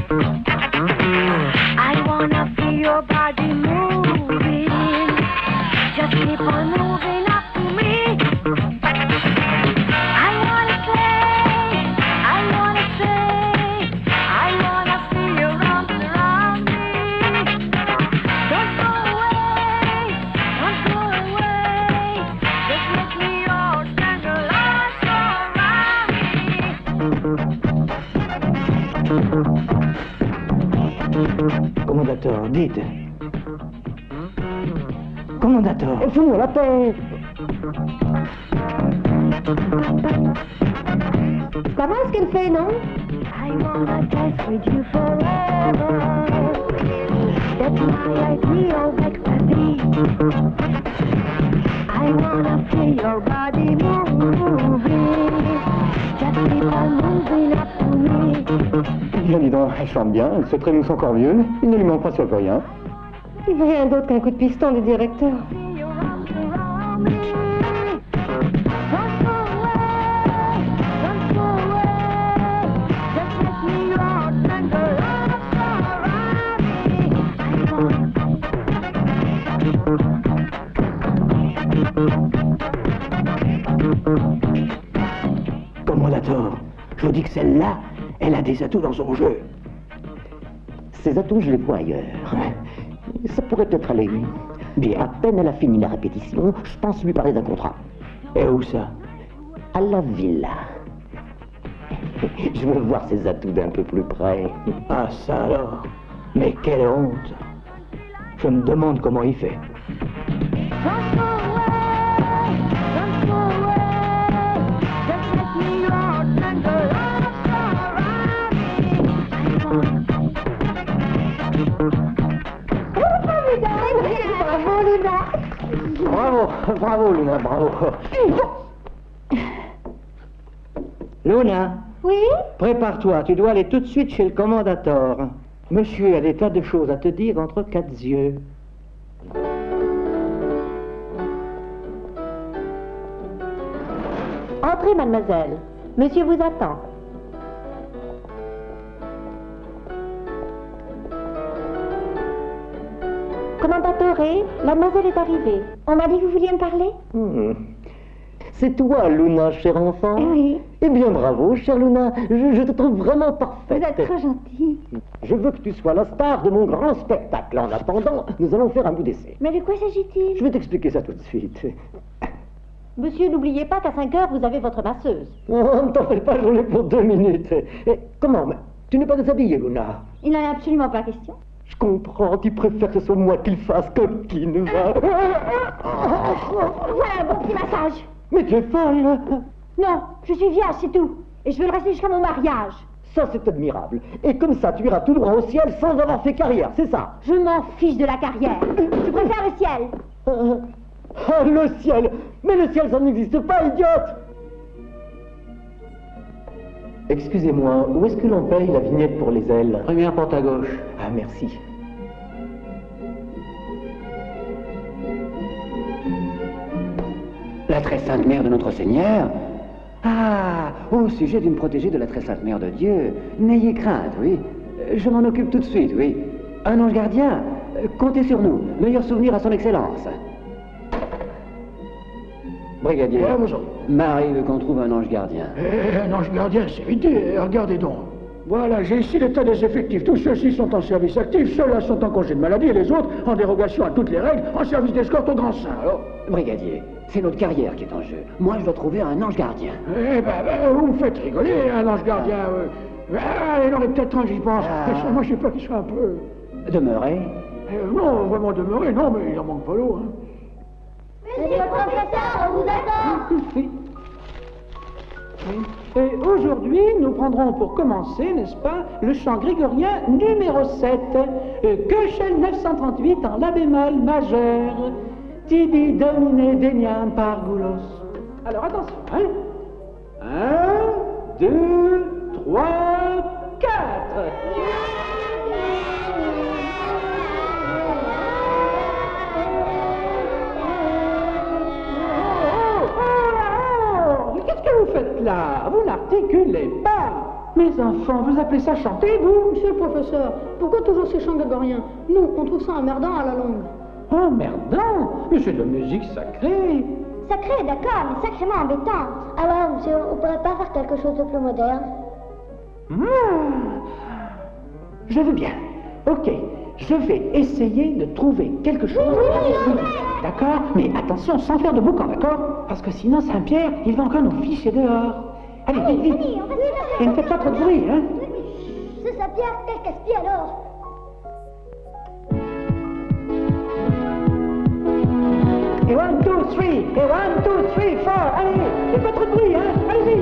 I wanna feel your body moving. Just keep on moving up to me. I wanna say, I wanna feel your arms around me. Don't go away, just let me all stand alive around me. Commendateur, dites. Commendateur. Fous-moi la paix. Pas mal ce qu'elle fait, non? I wanna dance with you forever. That's my idea of ecstasy. I wanna feel your body moving. Just keep on moving up to me. Bien dis donc, elle chante bien, elle se trémousse encore mieux, il ne lui manque pas sur rien. Rien d'autre qu'un coup de piston du directeur. Feel your arms around me. Don't go away, just let me all stand alive around me. Commendateur, je vous dis que celle-là, elle a des atouts dans son jeu. Ces atouts, je les vois ailleurs. Ça pourrait peut-être aller. Bien, à peine elle a fini la répétition, je pense lui parler d'un contrat. Et où ça? À la villa. Je veux voir ses atouts d'un peu plus près. Ah ça alors. Mais quelle honte. Je me demande comment il fait. Don't go away, just let me all stand alive around me. Bravo, Luna. Bravo, Luna, bravo. Luna, Oui? prépare-toi, tu dois aller tout de suite chez le commandateur. Monsieur a des tas de choses à te dire entre quatre yeux. Entrez, mademoiselle. Monsieur vous attend. Commendatore, la mademoiselle est arrivée. On m'a dit que vous vouliez me parler? C'est toi, Luna, cher enfant? Oui. Eh bien, bravo, chère Luna. Je te trouve vraiment Vous parfaite. êtes trop gentille. Je veux que tu sois la star de mon grand spectacle. En attendant, nous allons faire un bout d'essai. Mais de quoi s'agit-il? Je vais t'expliquer ça tout de suite. Monsieur, n'oubliez pas qu'à 5 heures, vous avez votre masseuse. Oh, ne t'en fais pas, j'en ai pour 2 minutes. Comment? Mais tu n'es pas déshabillée, Luna? Il n'en est absolument pas question. Je comprends, tu préfères que ce soit moi qui le fasse, coquine, va. Voilà un bon petit massage. Mais tu es folle. Non, je suis vierge, c'est tout. Et je veux le rester jusqu'à mon mariage. Ça, c'est admirable. Et comme ça, tu iras tout droit au ciel sans avoir fait carrière, c'est ça? Je m'en fiche de la carrière. Je préfère le ciel. Ah, le ciel! Mais le ciel, ça n'existe pas, idiote! Excusez-moi, où est-ce que l'on paye la vignette pour les ailes? Première porte à gauche. Ah, merci. La très sainte mère de notre Seigneur. Ah, au sujet d'une protégée de la très sainte mère de Dieu, n'ayez crainte, oui. Je m'en occupe tout de suite, oui. Un ange gardien, comptez sur nous. Meilleur souvenir à son excellence. Brigadier, Ouais, bonjour. Marie veut qu'on trouve un ange gardien. Un ange gardien, c'est vite, regardez donc. Voilà, j'ai ici l'état des effectifs. Tous ceux-ci sont en service actif, ceux-là sont en congé de maladie et les autres, en dérogation à toutes les règles, en service d'escorte au grand sein. Alors, Brigadier, c'est notre carrière qui est en jeu. Moi, je dois trouver un ange gardien. vous me faites rigoler, un ange gardien. Il aurait peut-être un, j'y pense. Moi, je sais pas qu'il soit un peu... Demeurez. Non, vraiment demeurer, non, mais il en manque pas l'eau. Hein. Monsieur le professeur, on vous attend. Oui. Et aujourd'hui, nous prendrons pour commencer, n'est-ce pas, le chant grégorien numéro 7, Köchel 938 en la bémol majeur, Tibi domine deniam pargulos. Alors attention, hein. 1, 2, 3, 4. Qu'est-ce que vous faites là? Vous n'articulez pas. Mes enfants, vous appelez ça chanter, vous? Monsieur le professeur, pourquoi toujours ces chants grégoriens? Nous, on trouve ça emmerdant à la longue. Emmerdant? Mais c'est de la musique sacrée. Sacré, d'accord, mais sacrément embêtant. Alors, monsieur, on pourrait pas faire quelque chose de plus moderne? Je veux bien. Ok, je vais essayer de trouver quelque chose. D'accord? Mais attention, sans faire de boucan, d'accord? Parce que sinon, Saint-Pierre, il va encore nous ficher dehors. Allez, vite, vite. Allez, on va Et ne faites pas trop de bruit, hein? C'est Saint-Pierre, quel casse-pied alors? Et 1, 2, 3, et 1, 2, 3, 4. Allez, et pas trop de bruit, hein? Allez-y.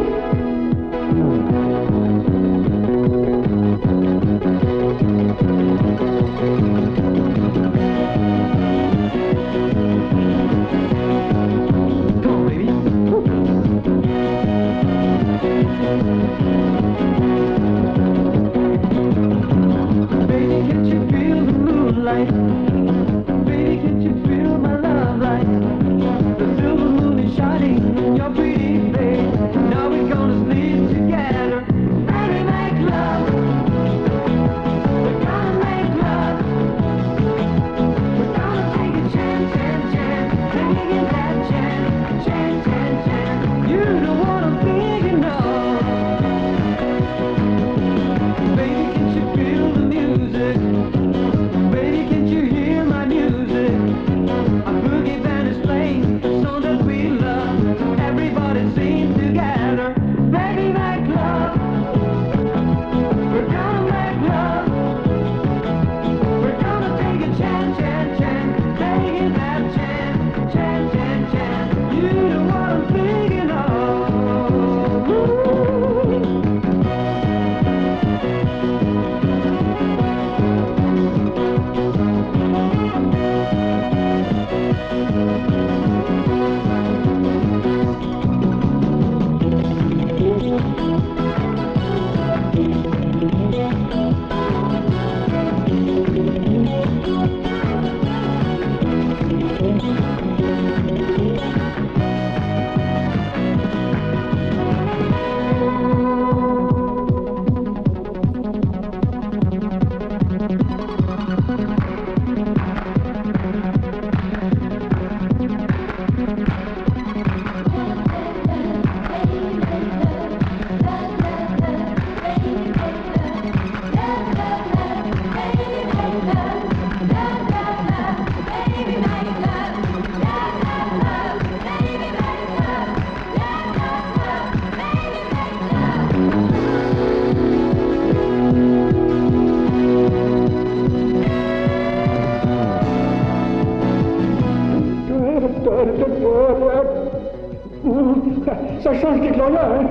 Ça change des Gloria, hein?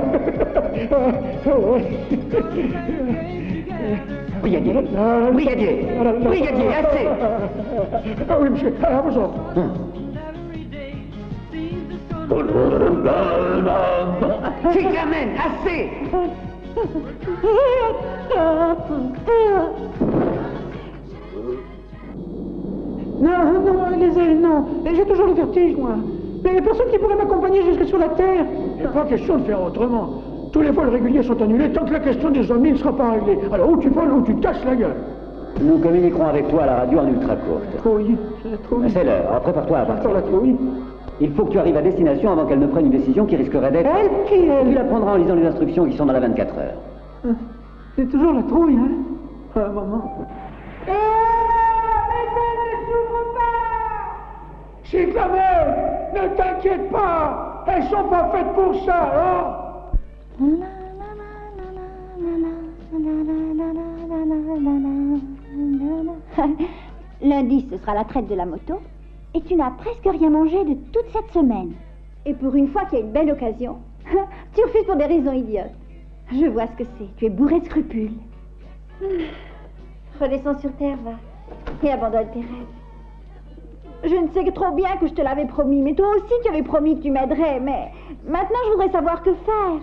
Brigadier, brigadier, brigadier, assez! Ah oui, monsieur, à vos ordres. Chicamen, assez! Non, non, les ailes, non. J'ai toujours le vertige, moi. Mais il n'y a personne qui pourrait m'accompagner jusque sur la Terre. Il n'est pas question de faire autrement. Tous les vols réguliers sont annulés tant que la question des ovnis ne sera pas réglée. Alors, ou tu voles ou tu te casses la gueule. Nous communiquerons avec toi à la radio en ultra courte. Trouille, c'est trouille. C'est l'heure, prépare-toi à partir. Encore la trouille. Il faut que tu arrives à destination avant qu'elle ne prenne une décision qui risquerait d'être... Elle qui est... Tu la prendras en lisant les instructions qui sont dans la 24 heures. C'est toujours la trouille, hein? Ah, maman. Cyclamen, ne t'inquiète pas, elles sont pas faites pour ça, hein? Lundi, ce sera la traite de la moto. Et tu n'as presque rien mangé de toute cette semaine. Et pour une fois qu'il y a une belle occasion, tu refuses pour des raisons idiotes. Je vois ce que c'est. Tu es bourré de scrupules. Redescends sur terre, va. Et abandonne tes rêves. Je ne sais que trop bien que je te l'avais promis, mais toi aussi tu avais promis que tu m'aiderais, mais maintenant je voudrais savoir que faire.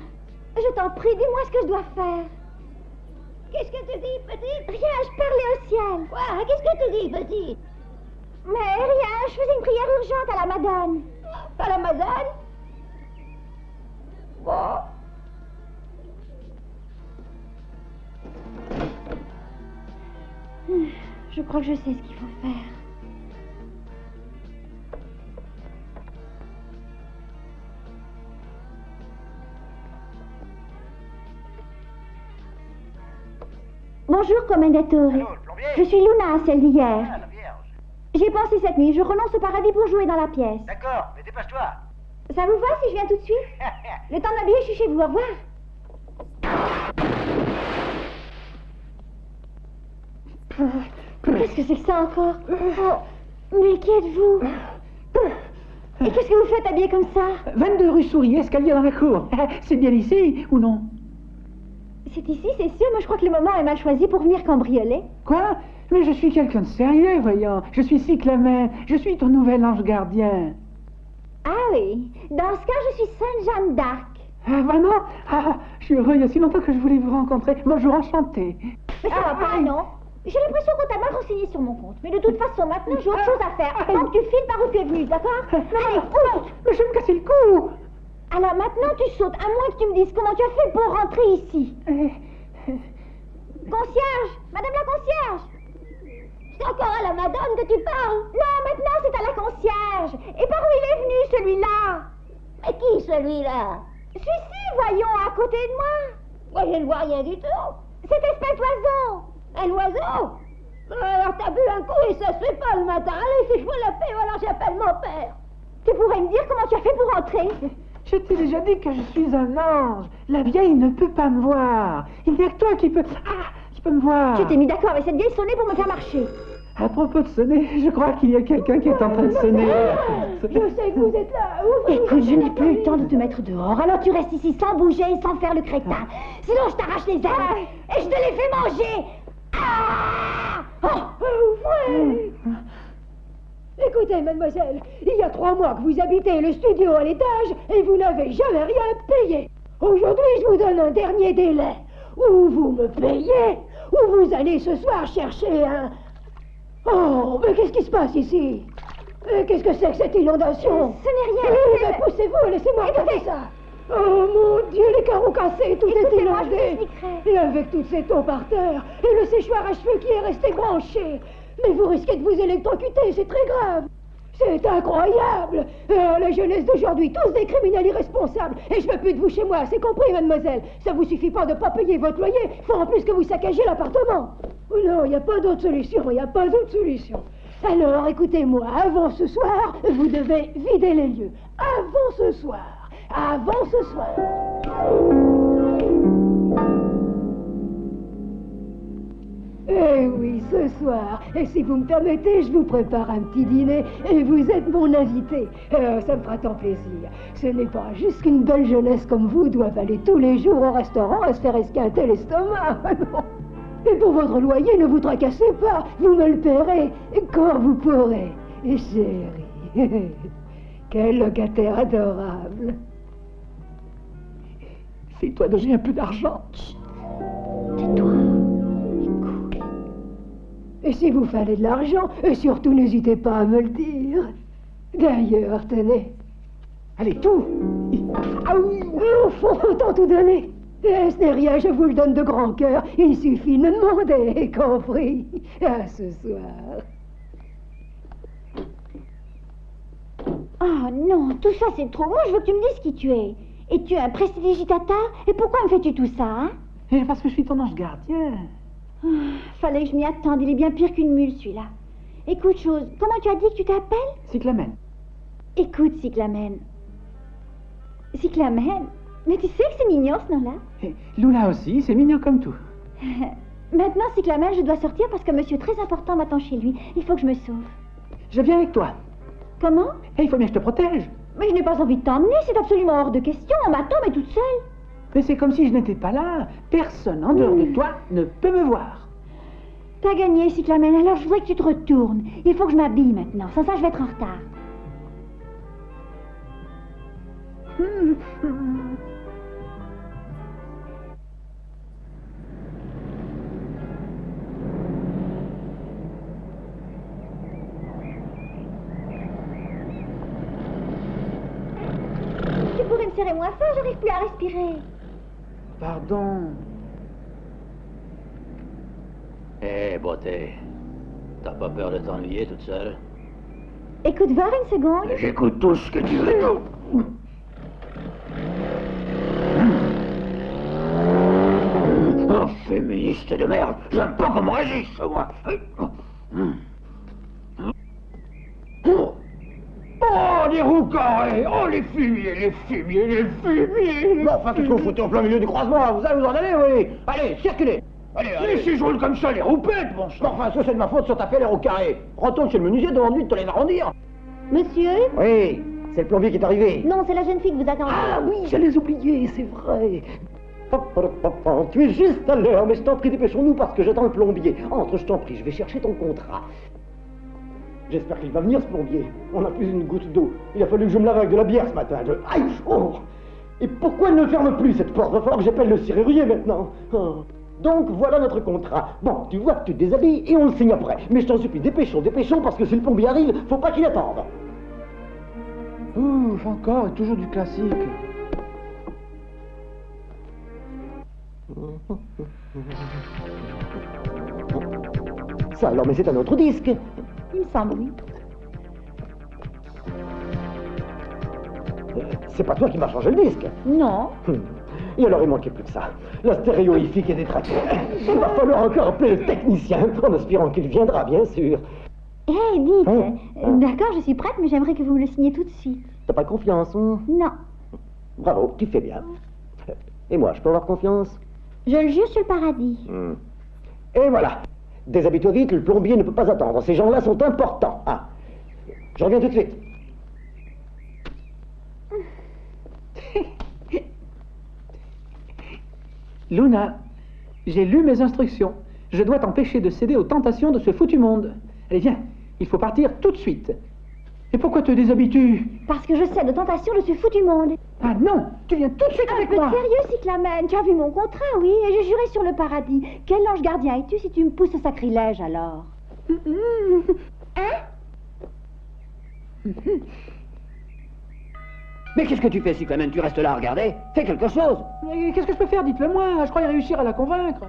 Je t'en prie, dis-moi ce que je dois faire. Qu'est-ce que tu dis, petite? Rien, je parlais au ciel. Quoi? Qu'est-ce que tu dis, petite? Mais rien, je faisais une prière urgente à la Madone. À la Madone? Bon. Je crois que je sais ce qu'il faut faire. Bonjour, Commendatore. Je suis Luna, celle d'hier. Ah, la Vierge. J'y ai pensé cette nuit. Je renonce au paradis pour jouer dans la pièce. D'accord, mais dépêche-toi. Ça vous va si je viens tout de suite? Le temps de m'habiller, je suis chez vous. Au revoir. Qu'est-ce que c'est que ça encore? Oh, mais qui êtes-vous? Et qu'est-ce que vous faites habillé comme ça? 22 rue Souris, escalier dans la cour. C'est bien ici ou non? C'est ici, c'est sûr, mais je crois que le moment est mal choisi pour venir cambrioler. Quoi? Mais je suis quelqu'un de sérieux, voyons. Je suis Cyclamen. Je suis ton nouvel ange gardien. Ah oui, dans ce cas, je suis Sainte Jeanne d'Arc. Ah, vraiment? Ah, je suis heureux. Il y a si longtemps que je voulais vous rencontrer. Bonjour, enchanté. Mais ça va pas, non? J'ai l'impression qu'on t'a mal renseigné sur mon compte. Mais de toute façon, maintenant, j'ai autre chose à faire. Donc tu files par où tu es venu, d'accord? Allez, ouvre! Mais je vais me casser le cou. Alors maintenant, tu sautes, à moins que tu me dises comment tu as fait pour rentrer ici. Concierge! Madame la concierge! C'est encore à la madone que tu parles? Non, maintenant c'est à la concierge. Et par où il est venu, celui-là? Mais qui, celui-là? Celui-ci, voyons, à côté de moi. Moi, je ne vois rien du tout. Cette espèce d'oiseau. Un oiseau? Alors, t'as bu un coup et ça se fait pas le matin. Allez, si je veux la paix, ou alors j'appelle mon père. Tu pourrais me dire comment tu as fait pour rentrer? Je t'ai déjà dit que je suis un ange. La vieille ne peut pas me voir. Il n'y a que toi qui peux me voir. Tu t'es mis d'accord avec cette vieille sonnée pour me faire marcher. À propos de sonner, je crois qu'il y a quelqu'un qui est en train de sonner. Je sais que vous êtes là. Écoute, je n'ai plus le temps de te mettre dehors. Alors tu restes ici sans bouger et sans faire le crétin. Sinon je t'arrache les ailes et je te les fais manger. Ah! Ouais. Écoutez, mademoiselle, il y a 3 mois que vous habitez le studio à l'étage et vous n'avez jamais rien payé. Aujourd'hui, je vous donne un dernier délai. Ou vous me payez, ou vous allez ce soir chercher un... Oh, mais qu'est-ce qui se passe ici? Qu'est-ce que c'est que cette inondation? Ce n'est rien. Mais poussez-vous, laissez-moi regarder ça. Oh mon Dieu, les carreaux cassés, tout est inondé. Et avec toutes ces eaux par terre, et le séchoir à cheveux qui est resté branché. Mais vous risquez de vous électrocuter, c'est très grave. C'est incroyable. La jeunesse d'aujourd'hui, tous des criminels irresponsables. Et je veux plus de vous chez moi, c'est compris, mademoiselle. Ça vous suffit pas de pas payer votre loyer, faut en plus que vous saccagez l'appartement. Oh non, il n'y a pas d'autre solution, il n'y a pas d'autre solution. Alors, écoutez-moi, avant ce soir, vous devez vider les lieux. Avant ce soir. Avant ce soir. Eh oui, ce soir. Et si vous me permettez, je vous prépare un petit dîner et vous êtes mon invité. Ça me fera tant plaisir. Ce n'est pas juste qu'une belle jeunesse comme vous doivent aller tous les jours au restaurant à se faire esquinter l'estomac. Non. Et pour votre loyer, ne vous tracassez pas. Vous me le paierez quand vous pourrez. Chérie, quel locataire adorable. Fais-toi donner un peu d'argent. Tais-toi. Et si vous fallait de l'argent, et surtout n'hésitez pas à me le dire. D'ailleurs, tenez. Allez, tout. Ah oui, au fond, autant tout donner. Et ce n'est rien, je vous le donne de grand cœur. Il suffit de me demander, compris. À ce soir. Oh non, tout ça c'est trop. Moi je veux que tu me dises qui tu es. Et tu es un prestidigitateur? Et pourquoi me fais-tu tout ça, hein? Et parce que je suis ton ange gardien. Fallait que je m'y attende, il est bien pire qu'une mule celui-là. Écoute chose, comment tu as dit que tu t'appelles? Cyclamen. Écoute Cyclamen. Cyclamen? Mais tu sais que c'est mignon ce nom-là? Et Luna aussi, c'est mignon comme tout. Maintenant Cyclamen, je dois sortir parce qu'un monsieur très important m'attend chez lui. Il faut que je me sauve. Je viens avec toi. Comment? Et il faut bien que je te protège. Mais je n'ai pas envie de t'emmener, c'est absolument hors de question. On m'attend, mais toute seule. Mais c'est comme si je n'étais pas là. Personne en dehors de toi ne peut me voir. T'as gagné, Cyclamen, alors je voudrais que tu te retournes. Il faut que je m'habille maintenant, sans ça je vais être en retard. Tu pourrais me serrer moins fort, j'arrive plus à respirer. Pardon. Eh, beauté, T'as pas peur de t'ennuyer toute seule? Écoute voir une seconde. J'écoute tout ce que tu veux. Oh, féministe de merde. J'aime pas qu'on me résiste, moi. Oh, les roues carrées. Oh, les fumiers, les fumiers, les fumiers. Bon, enfin, qu'est-ce que vous foutez en plein milieu du croisement? Vous allez vous en aller, oui. Allez, circulez. Allez, Mais si je roule comme ça, les roupettes, bon sang. Bon, enfin, ça, c'est de ma faute sur ta pelle au carré. Retourne chez le menuisier, demande-lui de te les arrondir. Monsieur? Oui, c'est le plombier qui est arrivé. Non, c'est la jeune fille que vous attendez. Ah oui, j'allais oublier, c'est vrai. Tu es juste à l'heure, mais je t'en prie, dépêchons-nous parce que j'attends le plombier. Entre, je t'en prie, je vais chercher ton contrat. J'espère qu'il va venir, ce plombier. On n'a plus une goutte d'eau. Il a fallu que je me lave avec de la bière ce matin. Aïe, oh. Et pourquoi elle ne ferme plus, cette porte? Il va falloir que j'appelle le serrurier maintenant. Oh. Donc, voilà notre contrat. Bon, tu vois que tu te déshabilles et on le signe après. Mais je t'en supplie, dépêchons, dépêchons, parce que si le plombier arrive, faut pas qu'il attende. Ouf, encore, et toujours du classique. Ça alors, mais c'est un autre disque. Il me semble, oui. C'est pas toi qui m'as changé le disque. Non. Et alors il manquait plus que ça. La stéréoïfique est détraquée. Il va falloir encore appeler le technicien, en espérant qu'il viendra, bien sûr. Hé, dites, d'accord, je suis prête, mais j'aimerais que vous me le signiez tout de suite. T'as pas confiance, hein? Non. Bravo, tu fais bien. Et moi, je peux avoir confiance? Je le jure sur le paradis. Et voilà. Déshabille-toi vite, le plombier ne peut pas attendre. Ces gens-là sont importants. Ah. Je reviens tout de suite. Luna, j'ai lu mes instructions. Je dois t'empêcher de céder aux tentations de ce foutu monde. Allez, viens, il faut partir tout de suite. Et pourquoi te déshabilles-tu? Parce que je cède aux tentations de ce foutu monde. Ah non, tu viens tout de suite avec moi. Un peu sérieux, Cyclamen. Tu as vu mon contrat, oui, et j'ai juré sur le paradis. Quel ange gardien es-tu si tu me pousses au sacrilège, alors? Hein? Mais qu'est-ce que tu fais, Cyclamen? Tu restes là à regarder? Fais quelque chose! Mais qu'est-ce que je peux faire? Dites-le moi, je croyais réussir à la convaincre.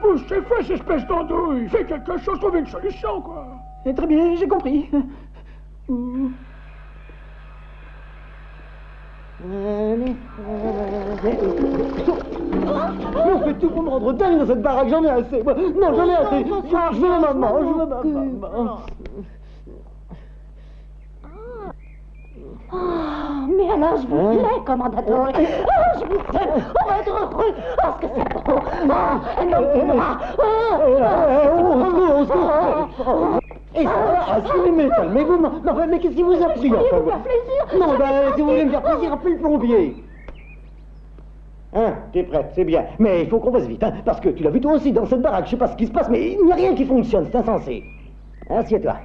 Bouge tes fesses, espèce d'andouille. Fais quelque chose, trouve une solution, quoi. Très bien, j'ai compris. On fait tout pour me rendre dingue dans cette baraque, j'en ai assez. Moi. Non, j'en ai assez. Je veux ma maman, je veux ma maman. Oh, mais alors, je vous plais, commandateur. Oh, je vous aime. On va être heureux. Oh, ce que c'est beau. Oh, un homme qui m'aura. Et ça, calmez-vous. Mais qu'est-ce qui vous a pris, enfin? Vous faire plaisir. Non, ben, si vous voulez me faire plaisir, appelez le plombier. Hein, t'es prête, c'est bien. Mais il faut qu'on fasse vite, hein, parce que tu l'as vu toi aussi dans cette baraque. Je sais pas ce qui se passe, mais il n'y a rien qui fonctionne, c'est insensé. Assieds-toi.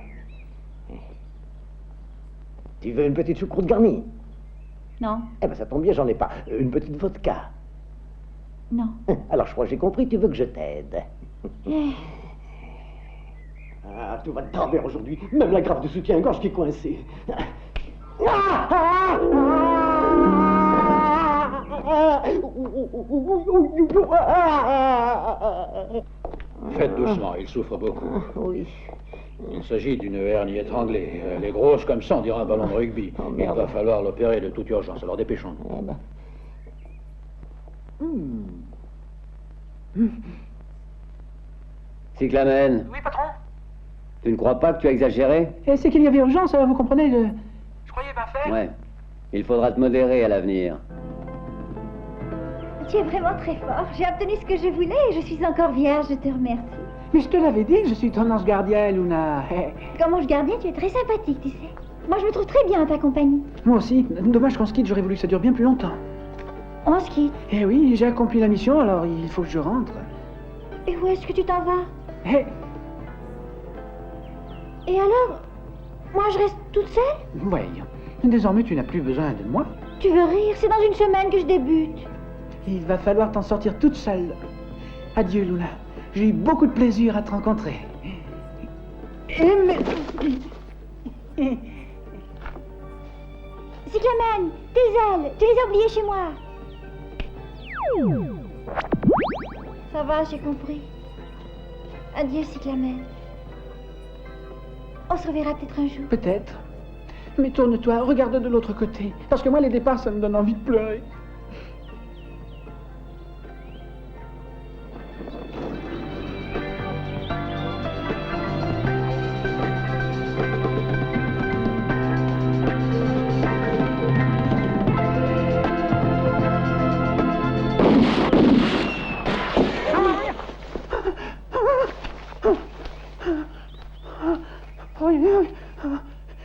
Tu veux une petite choucroute garnie? Non. Eh ben, ça tombe bien, j'en ai pas. Une petite vodka? Non. Alors, je crois que j'ai compris, tu veux que je t'aide. Ah, tout va te travers aujourd'hui. Même la graffe de soutien-gorge qui est coincée. Faites doucement, il souffre beaucoup. Oui. Il s'agit d'une hernie étranglée. Elle est grosse comme ça, on dirait un ballon de rugby. Oh, Il merde. va falloir l'opérer de toute urgence, alors dépêchons-nous. Ah ben. Cyclamen, Oui, patron? tu ne crois pas que tu as exagéré? Et c'est qu'il y avait urgence, vous comprenez Je croyais bien faire. Ouais. Il faudra te modérer à l'avenir. Tu es vraiment très fort. J'ai obtenu ce que je voulais et je suis encore vierge, je te remercie. Mais je te l'avais dit que je suis ton ange gardien, Luna. Comme ange gardien, tu es très sympathique, tu sais. Moi, je me trouve très bien en ta compagnie. Moi aussi. Dommage qu'on se quitte, j'aurais voulu que ça dure bien plus longtemps. On se quitte. Eh oui, j'ai accompli la mission, alors il faut que je rentre. Et où est-ce que tu t'en vas? Eh, Et alors? Moi, je reste toute seule? voyons. Désormais, tu n'as plus besoin de moi. Tu veux rire? C'est dans une semaine que je débute. Il va falloir t'en sortir toute seule. Adieu, Luna. J'ai eu beaucoup de plaisir à te rencontrer. Cyclamen, tes ailes, tu les as oubliées chez moi. Ça va, j'ai compris. Adieu, Cyclamen. On se reverra peut-être un jour. Peut-être. Mais tourne-toi, regarde de l'autre côté. Parce que moi, les départs, ça me donne envie de pleurer.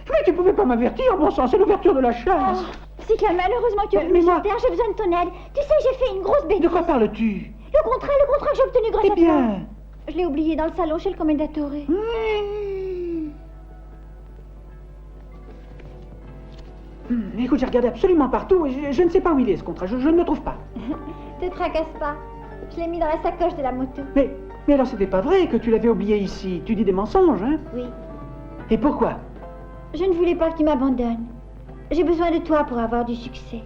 Mais tu pouvais pas m'avertir, bon sang, c'est l'ouverture de la chasse. Cyclamen, malheureusement tu es venu sur Terre, j'ai besoin de ton aide. Tu sais, j'ai fait une grosse bêtise. De quoi parles-tu? Le contrat que j'ai obtenu grâce à toi. bien. Je l'ai oublié dans le salon chez le commendatore. Écoute, j'ai regardé absolument partout et je ne sais pas où il est ce contrat, je ne le trouve pas. Te tracasse pas. Je l'ai mis dans la sacoche de la moto. Mais alors c'était pas vrai que tu l'avais oublié ici. Tu dis des mensonges, hein? Oui. Et pourquoi? Je ne voulais pas que tu m'abandonnes. J'ai besoin de toi pour avoir du succès.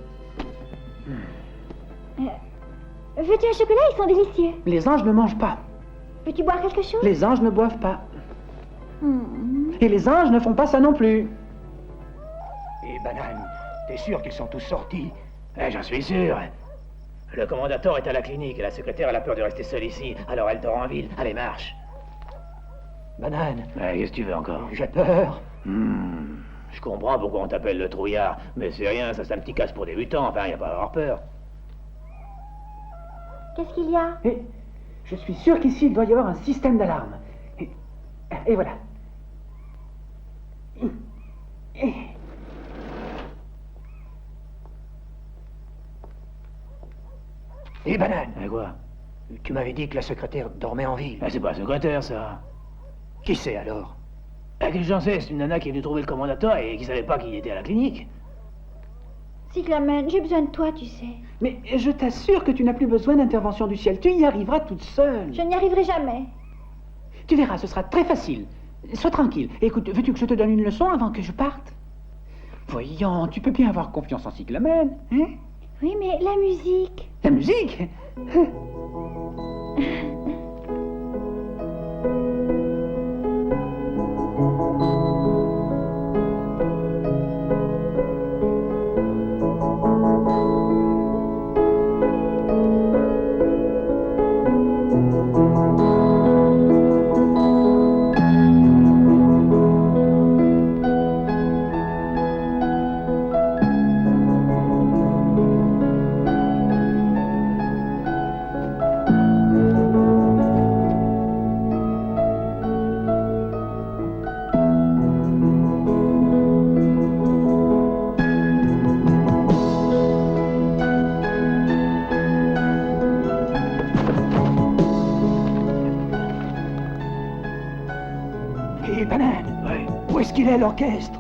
Veux-tu un chocolat? Ils sont délicieux. Les anges ne mangent pas. Veux-tu boire quelque chose? Les anges ne boivent pas. Et les anges ne font pas ça non plus. Et Banane, t'es sûr qu'ils sont tous sortis? J'en suis sûr. Le commandateur est à la clinique et la secrétaire elle a peur de rester seule ici. Alors elle dort en ville. Allez, marche. Banane. Qu'est-ce que tu veux encore? J'ai peur. Je comprends pourquoi on t'appelle le trouillard. Mais c'est rien, ça c'est un petit casse pour débutants. Enfin, y a pas à avoir peur. Qu'est-ce qu'il y a? Et je suis sûr qu'ici il doit y avoir un système d'alarme. Et voilà. Et Banane. Quoi? Tu m'avais dit que la secrétaire dormait en ville. C'est pas la secrétaire, ça. Qui c'est alors? Qu'est-ce que j'en sais? C'est une nana qui est venue trouver le commandateur et qui savait pas qu'il était à la clinique. Cyclamen, j'ai besoin de toi, tu sais. Mais je t'assure que tu n'as plus besoin d'intervention du ciel. Tu y arriveras toute seule. Je n'y arriverai jamais. Tu verras, ce sera très facile. Sois tranquille. Écoute, veux-tu que je te donne une leçon avant que je parte? Voyons, tu peux bien avoir confiance en Cyclamen, hein? Oui, mais la musique. La musique? Où est-ce qu'il est, l'orchestre?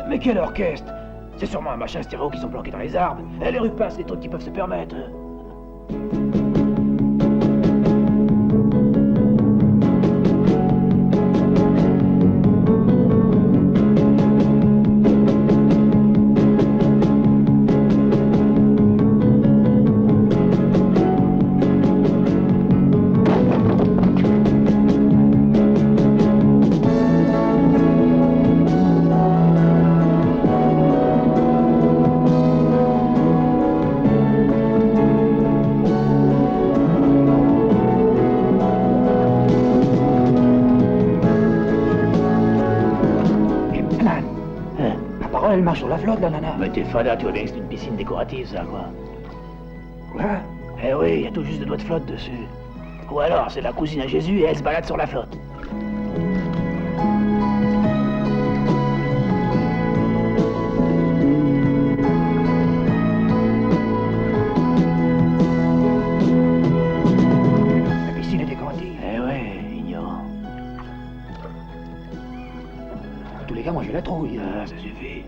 Mais quel orchestre? C'est sûrement un machin stéréo qui sont planqués dans les arbres. Les rues passent, les trucs qu'ils peuvent se permettre. Elle marche sur la flotte, la nana. Mais t'es fada, tu vois bien que c'est une piscine décorative, ça, quoi. Quoi? Eh oui, il y a tout juste 2 doigts de flotte dessus. Ou alors, c'est la cousine à Jésus et elle se balade sur la flotte. La piscine est décorative. Eh ouais, ignorant. En tous les cas, moi j'ai la trouille. Ah, ça suffit.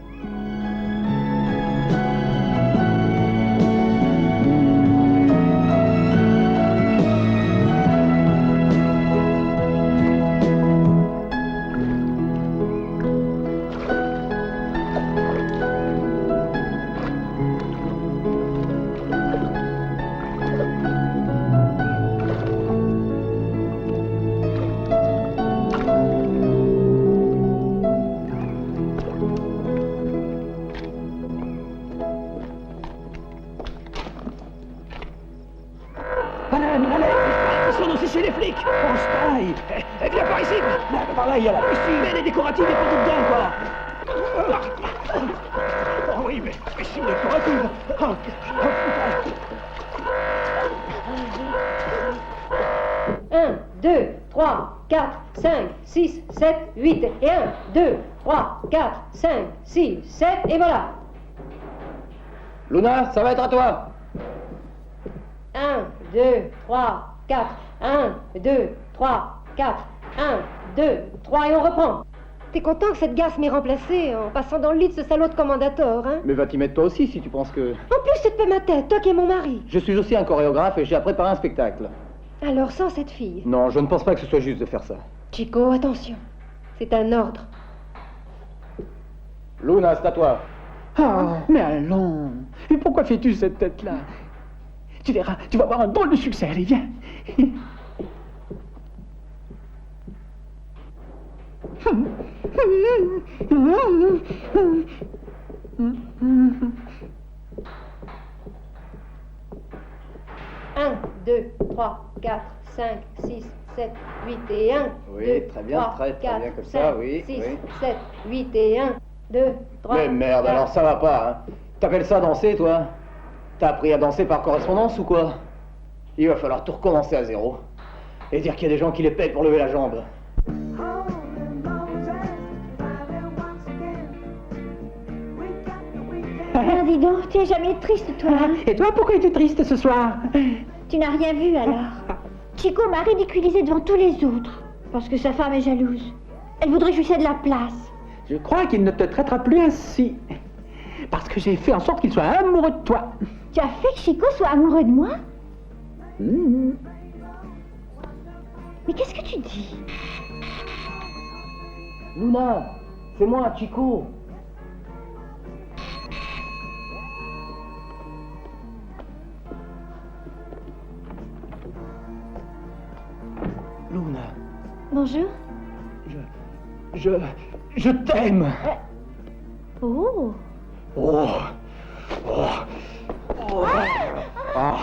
les flics. On se taille. Viens par ici. Par là, il y a la piscine. Mais les décoratifs, il faut tout dedans, quoi. Oh oui, mais piscine décorative. Oh, putain. 1, 2, 3, 4, 5, 6, 7, 8. Et 1, 2, 3, 4, 5, 6, 7. Et voilà. Luna, ça va être à toi. 1, 2, 3, 4. 1, 2, 3, 4. 1, 2, 3. Et on reprend. T'es content que cette gasse m'ait remplacé en passant dans le lit de ce salaud de commandator, hein? Mais va t'y mettre toi aussi si tu penses que... En plus, c'est de ma tête, toi qui es mon mari. Je suis aussi un chorégraphe et j'ai à préparer un spectacle. Alors, sans cette fille. Non, je ne pense pas que ce soit juste de faire ça. Chico, attention. C'est un ordre. Luna, c'est à toi. Ah, mais allons. Et pourquoi fais-tu cette tête-là? Tu verras, tu vas avoir un drôle de succès. Allez, viens. Un, 2, 3, 4, 5, 6, 7, 8 et 1. Oui, 2, très bien, 3, très 4, bien comme 5, ça, oui, 6, oui. 7, 8 et 1, 2, 3. Mais merde, 4. alors ça va pas, hein. T'appelles ça danser, toi? T'as appris à danser par correspondance ou quoi? Il va falloir tout recommencer à zéro. Et dire qu'il y a des gens qui les payent pour lever la jambe. Alors dis donc, tu es jamais triste, toi. Et toi, pourquoi es-tu triste ce soir? Tu n'as rien vu, alors. Chico m'a ridiculisé devant tous les autres. Parce que sa femme est jalouse. Elle voudrait que je lui cède la place. Je crois qu'il ne te traitera plus ainsi. Parce que j'ai fait en sorte qu'il soit amoureux de toi. Tu as fait que Chico soit amoureux de moi? Mais qu'est-ce que tu dis? Luna, c'est moi, Chico. Luna, Bonjour. je t'aime. Oh. Oh. Oh. Oh. Ah.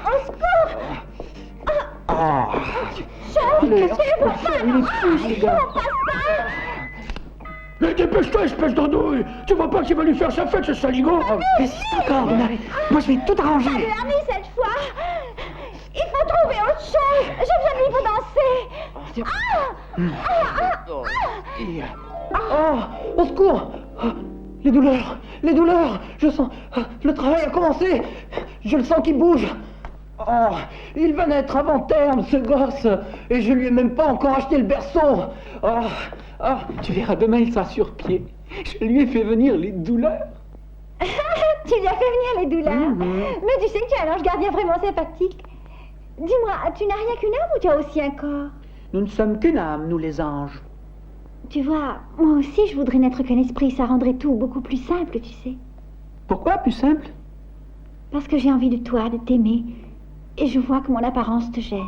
Au secours! Ah. Charles, Allez, qu'est-ce que enfin, il est fou, ce gars. Mais dépêche-toi, espèce d'andouille. Tu vois pas qu'il va lui faire sa fête, ce saligo? Résiste encore, Luna. Moi, je vais tout arranger. Ami, cette fois! Il faut trouver autre chose! Je viens de lui danser! Oh, au secours. Les douleurs, je sens... Le travail a commencé. Je le sens qui bouge. Oh, il va naître avant terme, ce gosse. Et je lui ai même pas encore acheté le berceau. Oh, Tu verras, demain, il sera sur pied. Je lui ai fait venir les douleurs. Tu lui as fait venir les douleurs. Mais tu sais que tu es un ange gardien vraiment sympathique. Dis-moi, tu n'as rien qu'une âme ou tu as aussi un corps? Nous ne sommes qu'une âme, nous les anges. Tu vois, moi aussi je voudrais n'être qu'un esprit, ça rendrait tout beaucoup plus simple, tu sais. Pourquoi plus simple? Parce que j'ai envie de toi, de t'aimer. Et je vois que mon apparence te gêne.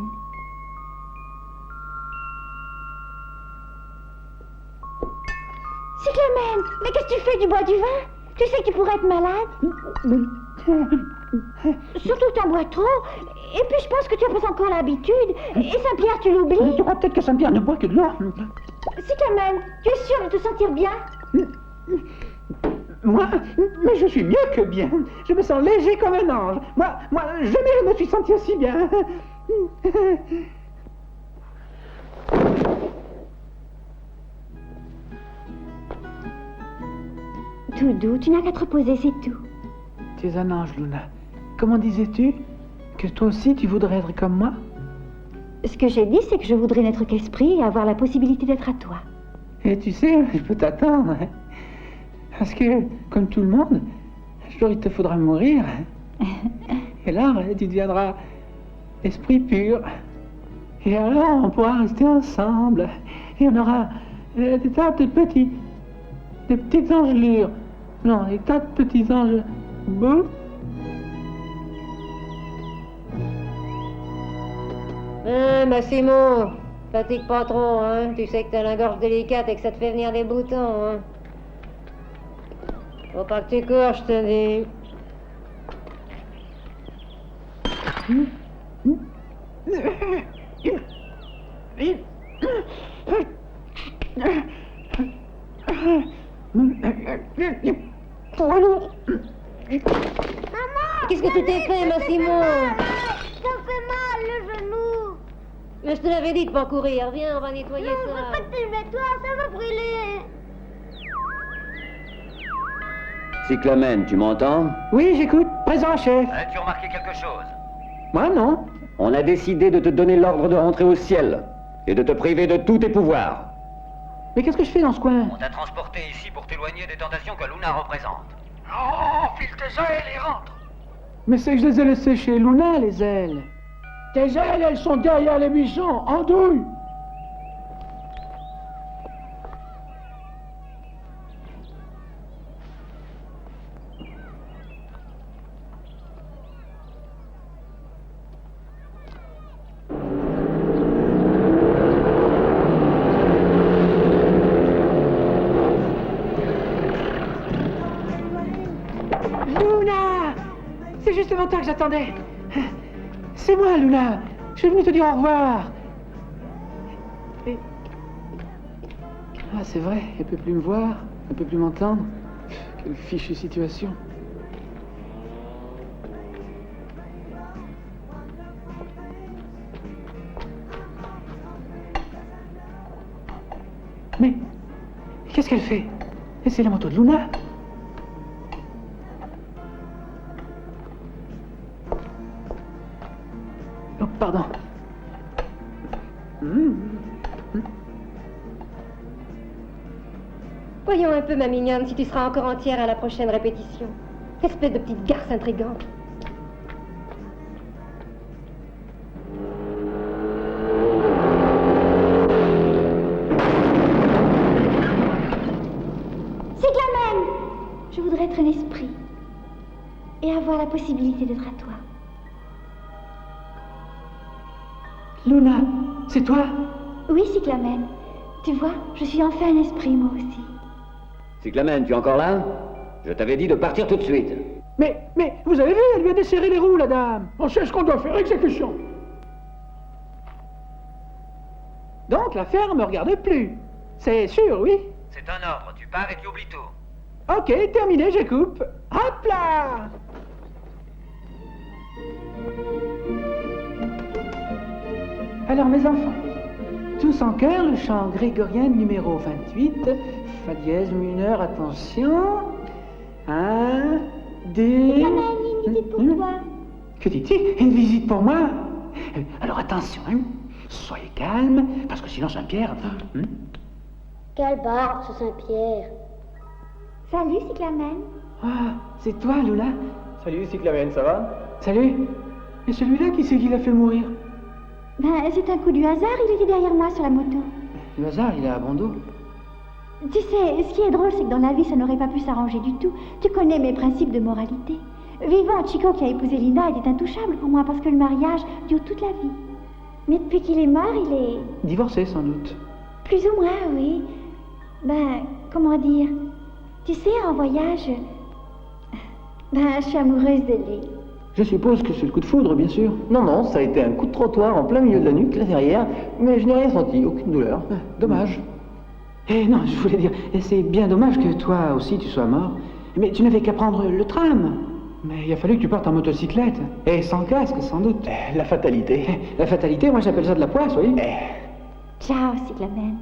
Cyclamen, mais qu'est-ce que tu fais du bois du vin? Tu sais que tu pourrais être malade. Surtout que tu en bois trop. Et puis je pense que tu as pas encore l'habitude. Et Saint-Pierre, tu l'oublies. Tu crois peut-être que Saint-Pierre ne boit que de l'eau. Cyclamen, tu es sûr de te sentir bien? Moi, mais je suis mieux que bien. Je me sens léger comme un ange. Moi, jamais je me suis senti aussi bien. Tout doux, tu n'as qu'à te reposer, c'est tout. Tu es un ange, Luna. Comment disais-tu? Que toi aussi tu voudrais être comme moi? Ce que j'ai dit, c'est que je voudrais n'être qu'esprit et avoir la possibilité d'être à toi. Et tu sais, je peux t'attendre. Parce que, comme tout le monde, un jour il te faudra mourir. Et là, tu deviendras esprit pur. Et alors, on pourra rester ensemble. Et on aura des tas de petites engelures. Non, des tas de petits anges beaux. Massimo, fatigue pas trop, hein. Tu sais que t'as la gorge délicate et que ça te fait venir des boutons, hein. Faut pas que tu cours, je te dis. Qu'est-ce que tu t'es fait, Massimo? Ça fait mal, le genou. Mais je te l'avais dit de pas courir. Viens, on va nettoyer Non, ça. faut pas que tu le mets toi, ça va brûler. Cyclamen, tu m'entends? Oui, j'écoute. Présent, chef. As-tu remarqué quelque chose? Moi, non. On a décidé de te donner l'ordre de rentrer au ciel et de te priver de tous tes pouvoirs. Mais qu'est-ce que je fais dans ce coin? On t'a transporté ici pour t'éloigner des tentations que Luna représente. Oh, file tes ailes et rentre. Mais c'est que je les ai laissées chez Luna, les ailes. Tes ailes, elles sont derrière les buissons, andouille. Luna! C'est justement toi que j'attendais. C'est moi, Luna. Je suis venu te dire au revoir. Et... Ah, c'est vrai, elle peut plus me voir, elle peut plus m'entendre. Quelle fichue situation. Mais qu'est-ce qu'elle fait? Et c'est la moto de Luna. Oh, pardon. Voyons un peu, ma mignonne, si tu seras encore entière à la prochaine répétition. Espèce de petite garce intrigante. Cyclamen, je voudrais être un esprit et avoir la possibilité d'être à toi. Luna, c'est toi? Oui, Cyclamen. Tu vois, je suis enfin un esprit, moi aussi. Cyclamen, tu es encore là? Je t'avais dit de partir tout de suite. Mais, vous avez vu, elle lui a desserré les roues, la dame. On sait ce qu'on doit faire, exécution. Donc l'affaire ne me regarde plus. C'est sûr, oui. C'est un ordre, tu pars et tu oublies tout. Ok, terminé, je coupe. Hop là! Alors, mes enfants, tous en chœur, le chant grégorien numéro 28, fa dièse mineur, attention. 1, 2... Cyclamen, une visite pour toi. Que dis-tu? Une visite pour moi? Alors attention, hein. Soyez calme, parce que sinon Saint-Pierre... Quelle barbe, ce Saint-Pierre. Salut, Cyclamen. Ah, c'est toi, Luna? Salut, Cyclamen, ça va? Salut. Et celui-là, qui c'est qui l'a fait mourir? Ben, c'est un coup du hasard, il était derrière moi sur la moto. Le hasard, il est à bon dos. Tu sais, ce qui est drôle, c'est que dans la vie, ça n'aurait pas pu s'arranger du tout. Tu connais mes principes de moralité. Vivant, Chico qui a épousé Linda était intouchable pour moi parce que le mariage dure toute la vie. Mais depuis qu'il est mort, il est... Divorcé, sans doute. Plus ou moins, oui. Ben, comment dire? Tu sais, en voyage... Ben, je suis amoureuse de lui. Je suppose que c'est le coup de foudre, bien sûr. Non, non, ça a été un coup de trottoir en plein milieu de la nuque, là derrière, mais je n'ai rien senti, aucune douleur. Ah, dommage. Eh non, je voulais dire, c'est bien dommage que toi aussi tu sois mort. Mais tu n'avais qu'à prendre le tram. Mais il a fallu que tu partes en motocyclette. Et sans casque, sans doute. La fatalité. La fatalité, moi j'appelle ça de la poisse, oui. Ciao, Cyclamen.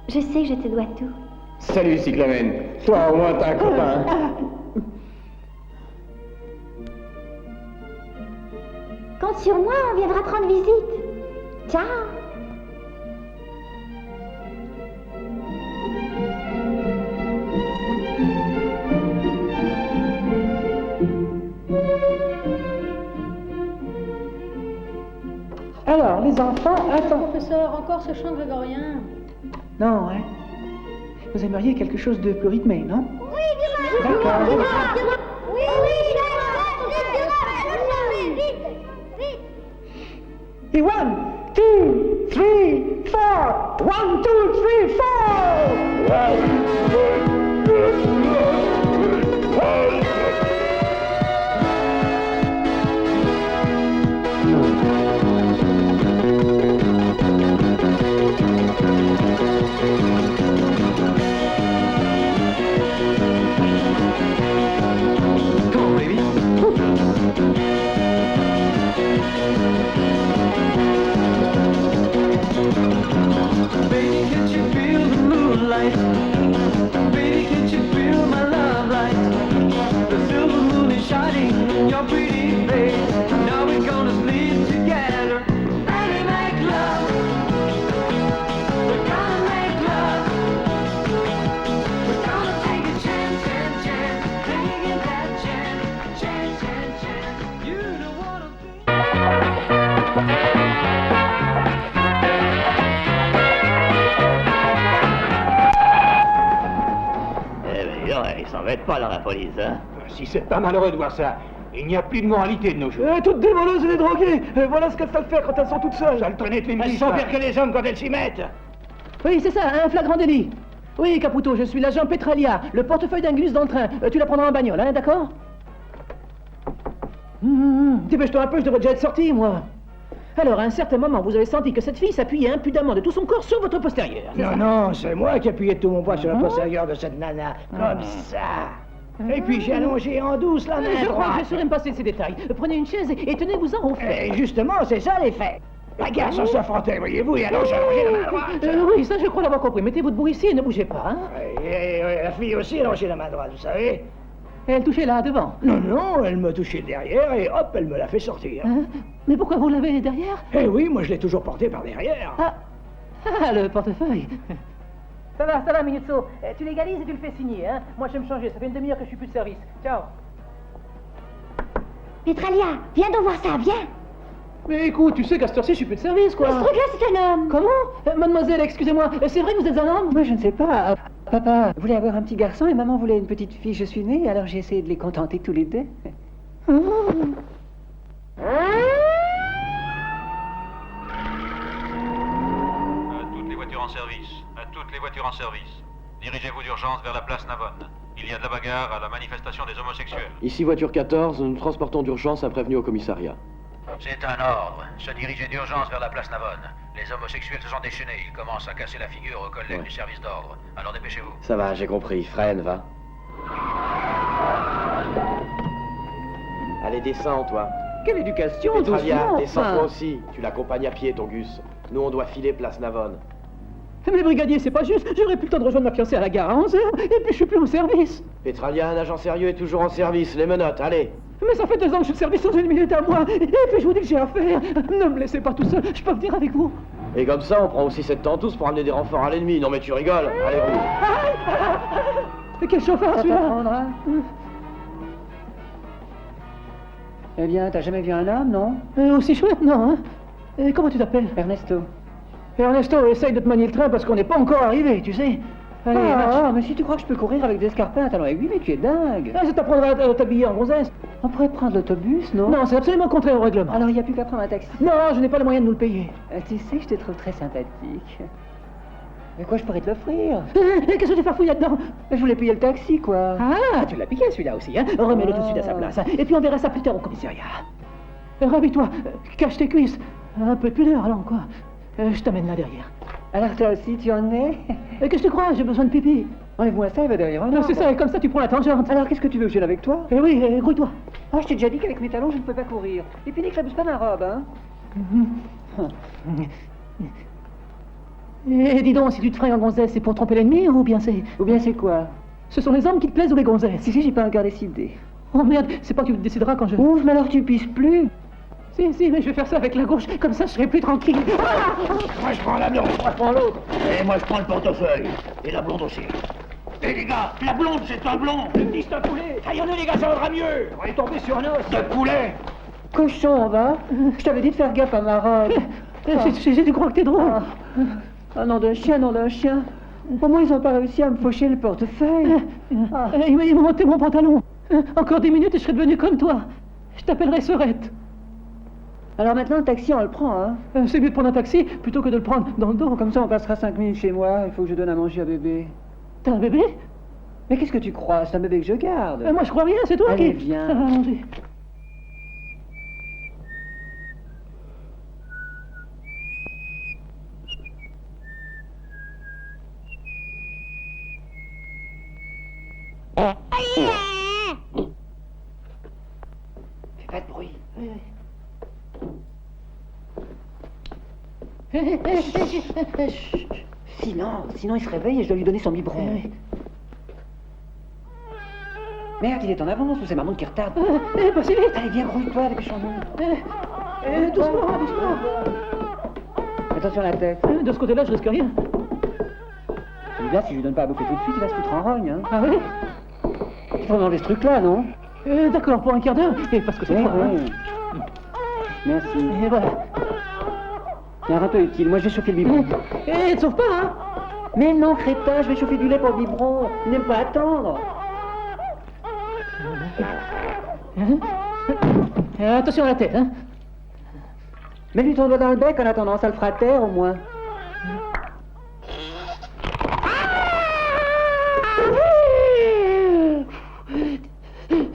Je sais que je te dois tout. Salut, Cyclamen. Toi, au moins, t'as un copain. Compte sur moi, on viendra te rendre visite. Ciao. Alors, les enfants, attends. Professeur, encore ce chant grégorien. Non, hein. Vous aimeriez quelque chose de plus rythmé, non? Oui, dis-moi. D'accord. Dis-moi. Oui, vite. Et 1, 2, 3, 4. 1, 2, 3, 4. va pas dans la police, hein? Si c'est pas malheureux de voir ça. Il n'y a plus de moralité de nos jours. Toutes des voleuses et des droguées. Voilà ce qu'elles savent faire quand elles sont toutes seules. Ça le traînait de Elles sont pires que les hommes quand elles s'y mettent. Oui, c'est ça, un flagrant délit. Oui, Caputo, je suis l'agent Petralia, le portefeuille d'Angus dans le train. Tu la prendras en bagnole, hein, d'accord? Dépêche-toi un peu, je devrais déjà être sorti, moi. Alors, à un certain moment, vous avez senti que cette fille s'appuyait impudemment de tout son corps sur votre postérieur. Non, non, c'est moi qui appuyais tout mon poids sur la postérieure de cette nana. Comme ça. Et puis j'ai allongé en douce la main Je crois que je droite. saurais me passer ces détails. Prenez une chaise et tenez-vous-en au fait. Et justement, c'est ça l'effet. La garce s'affrontait, voyez-vous, et alors j'ai allongé la main droite. Oui, ça je crois l'avoir compris. Mettez-vous debout ici et ne bougez pas, hein. Et la fille aussi a allongé la main droite, vous savez. Elle touchait là, devant. Non, non, elle me touchait derrière et hop, elle me l'a fait sortir. Hein? Mais pourquoi vous l'avez derrière? Eh oui, moi je l'ai toujours porté par derrière. Ah, le portefeuille. Ça va, Minuzzo. Tu légalises et tu le fais signer, hein. Moi, je vais me changer. Ça fait une demi-heure que je suis plus de service. Ciao. Petralia, viens donc voir ça, viens. Mais écoute, tu sais qu'à cette heure-ci, je suis plus de service, quoi. Mais ce truc-là, c'est un homme. Comment? Mademoiselle, excusez-moi, c'est vrai que vous êtes un homme? Moi, je ne sais pas. Papa voulait avoir un petit garçon et maman voulait une petite fille. Je suis née, alors j'ai essayé de les contenter tous les deux. Toutes les voitures en service. À toutes les voitures en service. Dirigez-vous d'urgence vers la place Navone. Il y a de la bagarre à la manifestation des homosexuels. Ici voiture 14, nous transportons d'urgence un prévenu au commissariat. C'est un ordre. Se diriger d'urgence vers la place Navone. Les homosexuels se sont déchaînés. Ils commencent à casser la figure aux collègues du service d'ordre. Alors dépêchez-vous. Ça va, j'ai compris. Freine, va. Allez, descends, toi. Quelle éducation, Petralia, doucement, descends enfin. toi aussi. Tu l'accompagnes à pied, ton Gus. Nous, on doit filer place Navone. Mais brigadier, c'est pas juste. J'aurais plus le temps de rejoindre ma fiancée à la gare à 11h, et puis je suis plus au service. Petralia, un agent sérieux est toujours en service. Les menottes, allez. Mais ça fait 2 ans que je suis de service sans une minute à moi. Et puis je vous dis que j'ai affaire. Ne me laissez pas tout seul, je peux venir avec vous. Et comme ça, on prend aussi cette tentouse pour amener des renforts à l'ennemi. Non mais tu rigoles. Allez, roule. Mais quel chauffeur Ça celui-là? t'apprendra. Eh bien, t'as jamais vu un homme, non? Aussi chouette, non, hein? Comment tu t'appelles? Ernesto. Ernesto, essaye de te manier le train parce qu'on n'est pas encore arrivé, tu sais. Allez, marche. Mais si tu crois que je peux courir avec des escarpins à talons aiguilles, mais tu es dingue. Ça t'apprendra à t'habiller en gonzesse. On pourrait prendre l'autobus, non? Non, c'est absolument contraire au règlement. Alors, il n'y a plus qu'à prendre un taxi. Non, je n'ai pas le moyen de nous le payer. Tu sais, je te trouve très sympathique. Mais quoi, je pourrais te l'offrir? Qu'est-ce que tu farfouilles là-dedans? Je voulais payer le taxi, quoi. Ah, tu l'as piqué celui-là aussi, hein? Remets-le tout de suite à sa place. Et puis on verra ça plus tard au commissariat. Ravis-toi, cache tes cuisses. Un peu de pudeur, allons, quoi. Je t'amène là derrière. Alors, toi aussi, tu en es? Qu'est-ce que tu crois? J'ai besoin de pipi. Enlève-moi ça, il va derrière. C'est ça, et comme ça tu prends la tangente. Alors, qu'est-ce que tu veux que je vienne avec toi? Eh oui, grouille-toi. Ah, je t'ai déjà dit qu'avec mes talons, je ne peux pas courir. Et puis, n'éclabousse pas ma robe, hein? Et dis donc, si tu te ferais en gonzesse, c'est pour tromper l'ennemi ou bien c'est... Ou bien c'est quoi? Ce sont les hommes qui te plaisent ou les gonzesses? Si, j'ai pas encore décidé. Oh merde, c'est pas que tu le décideras quand je... Ouf, mais alors tu pisses plus. Si, mais je vais faire ça avec la gauche, comme ça je serai plus tranquille. Moi je prends la blonde, moi je prends l'autre. Et moi je prends le portefeuille. Et la blonde aussi. Et les gars, la blonde c'est un blond. Ils me disent c'est un poulet. Aïe, les gars, ça vaudra mieux. On est tombé sur un os. De poulet. Cochon, va. Je t'avais dit de faire gaffe à ma robe. J'ai dû croire que t'es drôle. Ah, nom d'un chien, nom d'un chien. Au moins, ils ont pas réussi à me faucher le portefeuille. Il m'a monté mon pantalon. Encore 10 minutes et je serai devenu comme toi. Je t'appellerai Sorette. Alors maintenant, le taxi, on le prend, hein? C'est mieux de prendre un taxi plutôt que de le prendre dans le dos. Comme ça, on passera 5 minutes chez moi. Il faut que je donne à manger à bébé. T'as un bébé? Mais qu'est-ce que tu crois? C'est un bébé que je garde. Moi, je crois rien, c'est toi Allez, qui... viens. Allons-y. Fais pas de bruit. Sinon il se réveille et je dois lui donner son biberon. Merde, il est en avance ou c'est ma montre qui retarde? Pas si vite. Allez, viens, grouille-toi, dépêchons-nous. Doucement. Attention à la tête. De ce côté-là, je risque rien. Celui-là, si je lui donne pas à bouffer tout de suite, il va se foutre en rogne, hein. Ah oui? Il faut enlever ce truc-là, non? D'accord, pour un quart d'heure. Et parce que c'est toi, hein. Merci. Et voilà. Tiens, un peu utile. Moi, je vais chauffer le biberon. Et te sauve pas, hein? Mais non, crétin, je vais chauffer du lait pour le biberon. Il n'aime pas attendre. Attention à la tête, hein. Mets-lui ton doigt dans le bec en attendant, ça le fera taire au moins.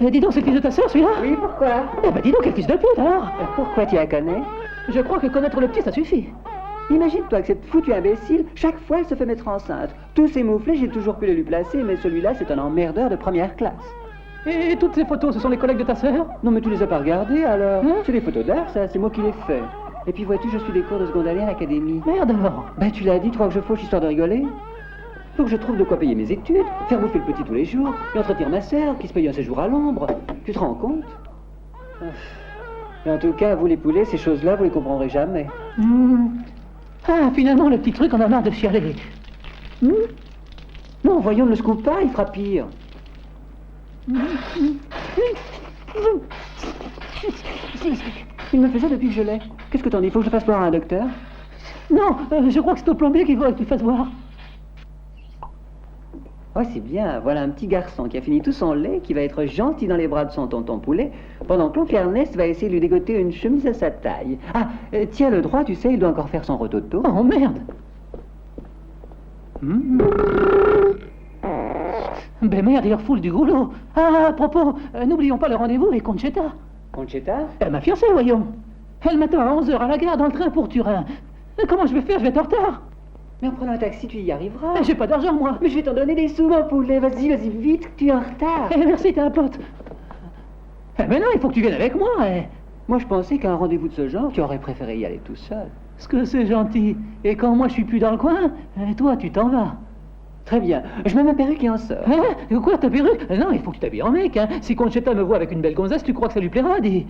Dis donc, c'est le fils de ta sœur, celui-là? Oui, pourquoi? Eh ben, dis donc, quel fils de pute, alors? Pourquoi tu la connais? Je crois que connaître le petit, ça suffit. Imagine-toi que cette foutue imbécile, chaque fois, elle se fait mettre enceinte. Tous ces mouflets, j'ai toujours pu les lui placer, mais celui-là, c'est un emmerdeur de première classe. Et toutes ces photos, ce sont les collègues de ta sœur? Non, mais tu les as pas regardées, alors? C'est des photos d'art, ça, c'est moi qui les fais. Et puis, vois-tu, je suis des cours de seconde année à l'académie. Merde, alors. Ben, tu l'as dit, tu crois que je fauche histoire de rigoler? Faut que je trouve de quoi payer mes études, faire bouffer le petit tous les jours, et entretenir ma sœur, qui se paye un séjour à l'ombre. Tu te rends compte? En tout cas, vous les poulets, ces choses-là, vous les comprendrez jamais. Ah, finalement, le petit truc, on a marre de chialer. Non, voyons, ne le secoue pas, il fera pire. Il me fait ça depuis que je l'ai. Qu'est-ce que t'en dis? Faut que je fasse voir à un docteur? Non, je crois que c'est au plombier qu'il faudrait que tu fasses voir. Oh, c'est bien. Voilà un petit garçon qui a fini tout son lait, qui va être gentil dans les bras de son tonton poulet, pendant que l'oncle Ernest va essayer de lui dégoter une chemise à sa taille. Ah, tiens, le droit, tu sais, il doit encore faire son rototo. Oh, merde. Ben merde, il refoule du goulot. Ah, à propos, n'oublions pas le rendez-vous avec Conchetta. Conchetta? Ma fiancée, voyons. Elle m'attend à 11h à la gare dans le train pour Turin. Comment je vais faire? Je vais être en retard. Mais en prenant un taxi, tu y arriveras. J'ai pas d'argent, moi. Mais je vais t'en donner des sous, mon poulet. Vas-y, vas-y, vite, tu es en retard. Merci, t'es un pote. Mais non, il faut que tu viennes avec moi. Moi, je pensais qu'à un rendez-vous de ce genre, tu aurais préféré y aller tout seul. Ce que c'est gentil. Et quand moi, je suis plus dans le coin, toi, tu t'en vas. Très bien. Je mets ma perruque et en sors. Quoi, ta perruque? Non, il faut que tu t'habilles en mec. Si Conchetta me voit avec une belle gonzesse, tu crois que ça lui plaira, dis?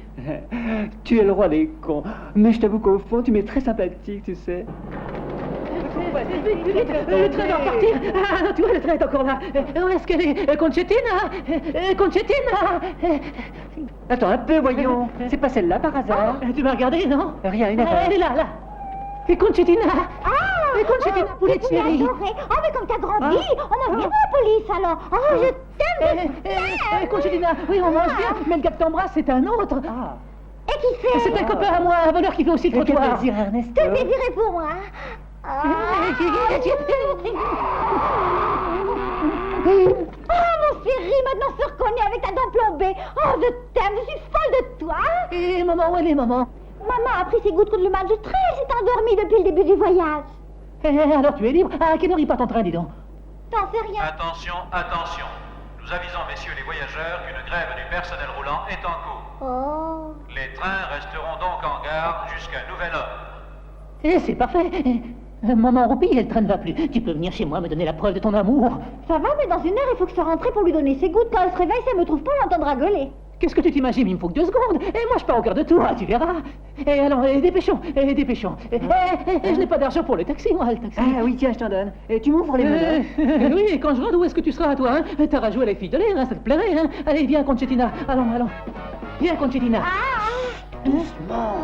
Tu es le roi des cons. Mais je t'avoue qu'au fond, tu m'es très sympathique, tu sais. Vite, le train va repartir. Ah non, tu vois, le train est encore là. Où est-ce qu'elle est? Concettina? Concettina? Attends un peu, voyons. C'est pas celle-là, par hasard? Tu m'as regardé, non? Rien, une erreur. Elle est là, là. Et Concettina? Ah! Concettina, poulet de chérie. Oh, mais comme t'as grandi, on en vient à la police, alors. Oh, je t'aime, Concettina, oui, on mange bien, mais le gars que t'embrasses, c'est un autre. Et qui c'est? C'est un copain à moi, un voleur qui fait aussi le trottoir. Quel plaisir, Ernest. Tout le plaisir est pour moi. Oh, mon chéri, maintenant on se reconnaît avec ta dent plombée. Oh, je t'aime, je suis folle de toi. Et maman, où elle est, maman? Maman a pris ses gouttes contre le match de train, elle s'est endormie depuis le début du voyage. Alors tu es libre? À quelle heure il part ton train, dis donc? T'en sais rien. Attention, attention. Nous avisons, messieurs les voyageurs, qu'une grève du personnel roulant est en cours. Oh. Les trains resteront donc en gare jusqu'à nouvel ordre. C'est parfait. Maman roupie, elle traîne va plus. Tu peux venir chez moi me donner la preuve de ton amour. Ça va, mais dans une heure, il faut que je sois rentrée pour lui donner ses gouttes. Quand elle se réveille, si elle me trouve pas, on l'entendra gueuler. Qu'est-ce que tu t'imagines? Il me faut que 2 secondes. Et moi, je pars au cœur de toi, tu verras. Et allons, dépêchons, dépêchons. Je n'ai pas d'argent pour le taxi, moi, le taxi. Ah oui, tiens, je t'en donne. Et tu m'ouvres les menottes. Oui, et quand je rentre, où est-ce que tu seras, toi, hein? T'auras joué les filles de l'air, hein, ça te plairait, hein? Allez, viens, Concettina. Allons. Viens, Concettina. Doucement.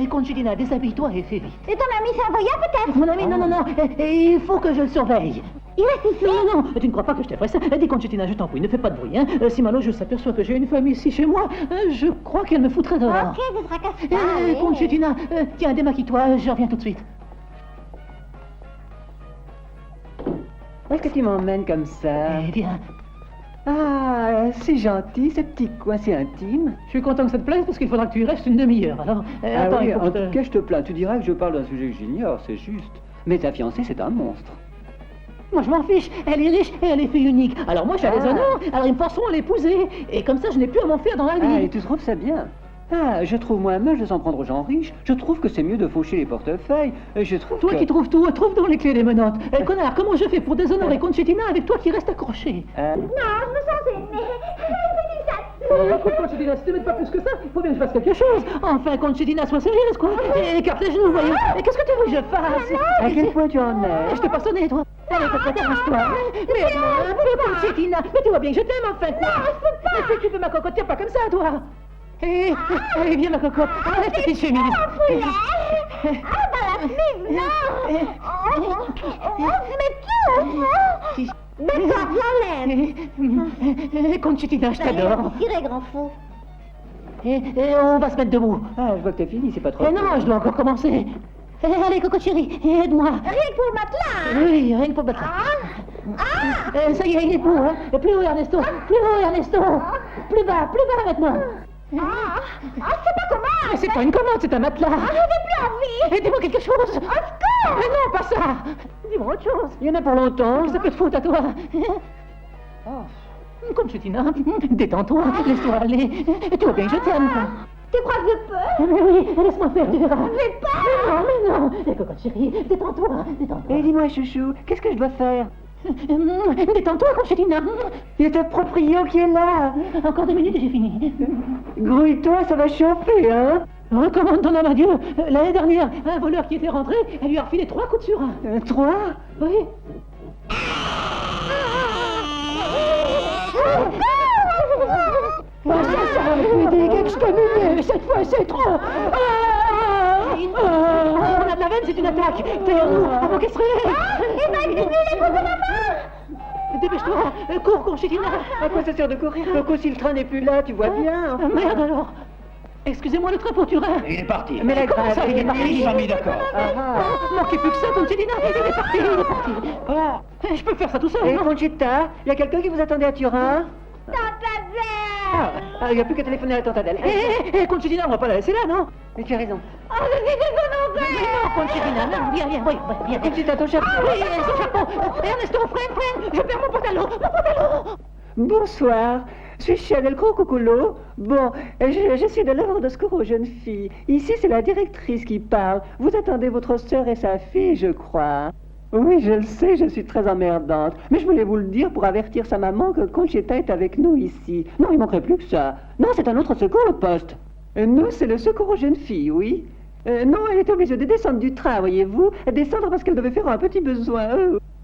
Concettina, déshabille-toi et fais vite. Et ton ami Savoya, peut-être? Mon ami, non. Il faut que je le surveille. Il reste ici? Non, tu ne crois pas que je t'ai fait ça? Dis, Concettina, je t'en prie, ne fais pas de bruit, hein. Si Mano s'aperçoit que j'ai une femme ici chez moi, je crois qu'elle me foutrait dehors. Ok, ce sera casse-pas. Concettina, tiens, démaquille-toi, je reviens tout de suite. Où est-ce que tu m'emmènes comme ça? Viens. Ah, c'est gentil, ce petit coin, c'est intime. Je suis content que ça te plaise parce qu'il faudra que tu y restes une demi-heure. Alors, attends, oui, il faut en que tout cas, je te plains. Tu diras que je parle d'un sujet que j'ignore, c'est juste. Mais ta fiancée, c'est un monstre. Moi, je m'en fiche. Elle est riche et elle est fille unique. Alors moi, j'ai les honneurs. Alors ils me forceront à l'épouser. Et comme ça, je n'ai plus à m'en faire dans la vie. Ah, et tu trouves ça bien? Ah, je trouve moi moche de s'en prendre aux gens riches. Je trouve que c'est mieux de faucher les portefeuilles. Je trouve Toi que... qui trouves tout, trouve donc les clés des menottes. Connard, comment je fais pour déshonorer Concettina avec toi qui reste accroché? Non, je me sens gênée. Écoute, Concettina, si tu m'aides pas plus que ça, il faut bien que je fasse quelque chose. Enfin, Concettina, sois sérieuse, quoi. Écarte les genoux, voyons. Et qu'est-ce que tu veux que je fasse? À quel point tu en es? Je t'ai pas sonné, toi. Allez, dérange-toi. Mais un peu, Concettina. Mais tu vois bien que je t'aime, enfin, quoi. Non, je peux pas. Si tu veux ma cocotte, tiens pas comme ça, toi. Allez, viens, ma cocotte. Allez, petite chemise. Ah, dans la fille, non. Mais tout. D'accord, j'enlève. Conchitina, je t'adore. Tirez, grand fou. Et on va se mettre debout. Ah, je vois que t'as fini, c'est pas trop. Non, je dois encore commencer. Allez, Coco chérie, aide-moi. Rien que pour le matelas. Oui, rien que pour le matelas. Ça y est, il est beau, hein. Plus haut, Ernesto. Plus haut, Ernesto. Plus bas maintenant. C'est pas comment. C'est pas une commande, c'est un matelas. J'ai plus envie. Dis-moi quelque chose. Au secours. Mais non, pas ça. Dis-moi autre chose. Il y en a pour longtemps. Ça peut te foutre à toi. Conchitina, détends-toi, laisse-toi aller. Tu vois bien que je t'aime. Tu crois que je peux? Mais oui, laisse-moi faire, tu verras. J'ai peur. Mais non. Coco chérie, détends-toi. Et dis-moi, chouchou, qu'est-ce que je dois faire? Détends-toi, Conchitina. Il y a ta proprio qui est là. Encore 2 minutes et j'ai fini. Grouille-toi, ça va chauffer, hein? Recommande ton âme à Dieu. L'année dernière, un voleur qui était rentré, elle lui a refilé 3 coups de surin. 3? Oui. Ça me dit qu'exterminer, cette fois c'est trop. On a de la veine, c'est une attaque. Derrière nous, avant qu'elle se réveille. Il m'a exilé les coups de ma main. Dépêche-toi, cours, Conchitina. À quoi ça sert de courir? Coco, si le train n'est plus là, tu vois bien. Merde alors. Excusez-moi, le train pour Turin. Il est parti. Mais la grève, ça, il est parti. Ils sont mis d'accord. Manquez plus que ça, Conchitina. Il est parti. Je peux faire ça tout seul. Et Conchita, il y a quelqu'un qui vous attendait à Turin? Il n'y a plus qu'à téléphoner à la tante Adèle. Conchitina, on va pas la laisser là, non? Mais tu as raison. Non, Conchitina, non, viens. Conchita, ton chapeau. Oui, son chapeau. Ernesto, freine, je perds mon pantalon. Bonsoir. Je suis Chanel Crococulo. Bon, je suis de l'ordre de secours aux jeunes filles. Ici, c'est la directrice qui parle. Vous attendez votre sœur et sa fille, je crois. Oui, je le sais, je suis très emmerdante. Mais je voulais vous le dire pour avertir sa maman que Conchita est avec nous ici. Non, il manquerait plus que ça. Non, c'est un autre secours, le poste. Nous, c'est le secours aux jeunes filles, oui. Non, elle était obligée de descendre du train, voyez-vous. Descendre parce qu'elle devait faire un petit besoin.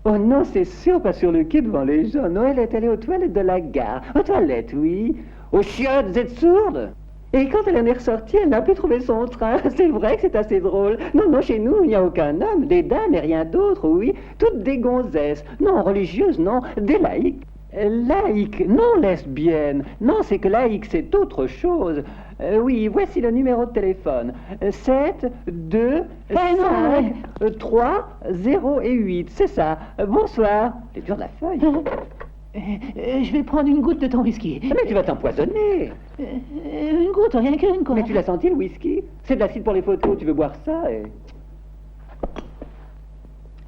Oh non, c'est sûr, pas sur le quai devant les gens. Non, elle est allée aux toilettes de la gare. Aux toilettes, oui. Aux chiottes, vous êtes sourde? Et quand elle en est ressortie, elle n'a plus trouvé son train. C'est vrai que c'est assez drôle. Non, chez nous, il n'y a aucun homme, des dames et rien d'autre, oui. Toutes des gonzesses. Non, religieuses, non, des laïcs. Laïque, non lesbienne. Non, c'est que laïque, c'est autre chose. Oui, voici le numéro de téléphone. 7, 2, 5, 3, 0 et 8. C'est ça. Bonsoir. T'es dur de la feuille. Je vais prendre une goutte de ton whisky. Mais tu vas t'empoisonner. Une goutte, rien qu'une, quoi. Mais tu l'as senti, le whisky? C'est de l'acide pour les photos, tu veux boire ça et...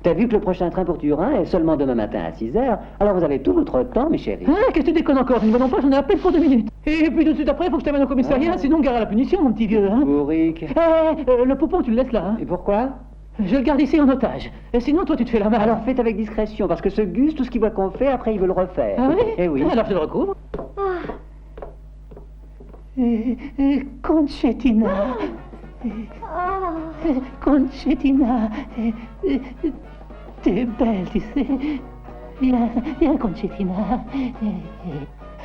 T'as vu que le prochain train pour Turin est seulement demain matin à 6h. Alors vous avez tout votre temps, mes chéris. Qu'est-ce que tu déconnes encore? Ne me pas, j'en ai à peine pour 2 minutes. Et puis tout de suite après, faut que je t'amène au commissariat, sinon gare à la punition, mon petit vieux, hein. Bourrique. Le poupon, tu le laisses là, hein. Et pourquoi? Je le garde ici en otage. Et sinon, toi, tu te fais la malle. Alors faites avec discrétion, parce que ce Gus, tout ce qu'il voit qu'on fait, après, il veut le refaire. Ah oui? Eh oui. Alors je le recouvre. Conchitina. Conchitina. T'es belle, tu sais. Viens, Conchitina.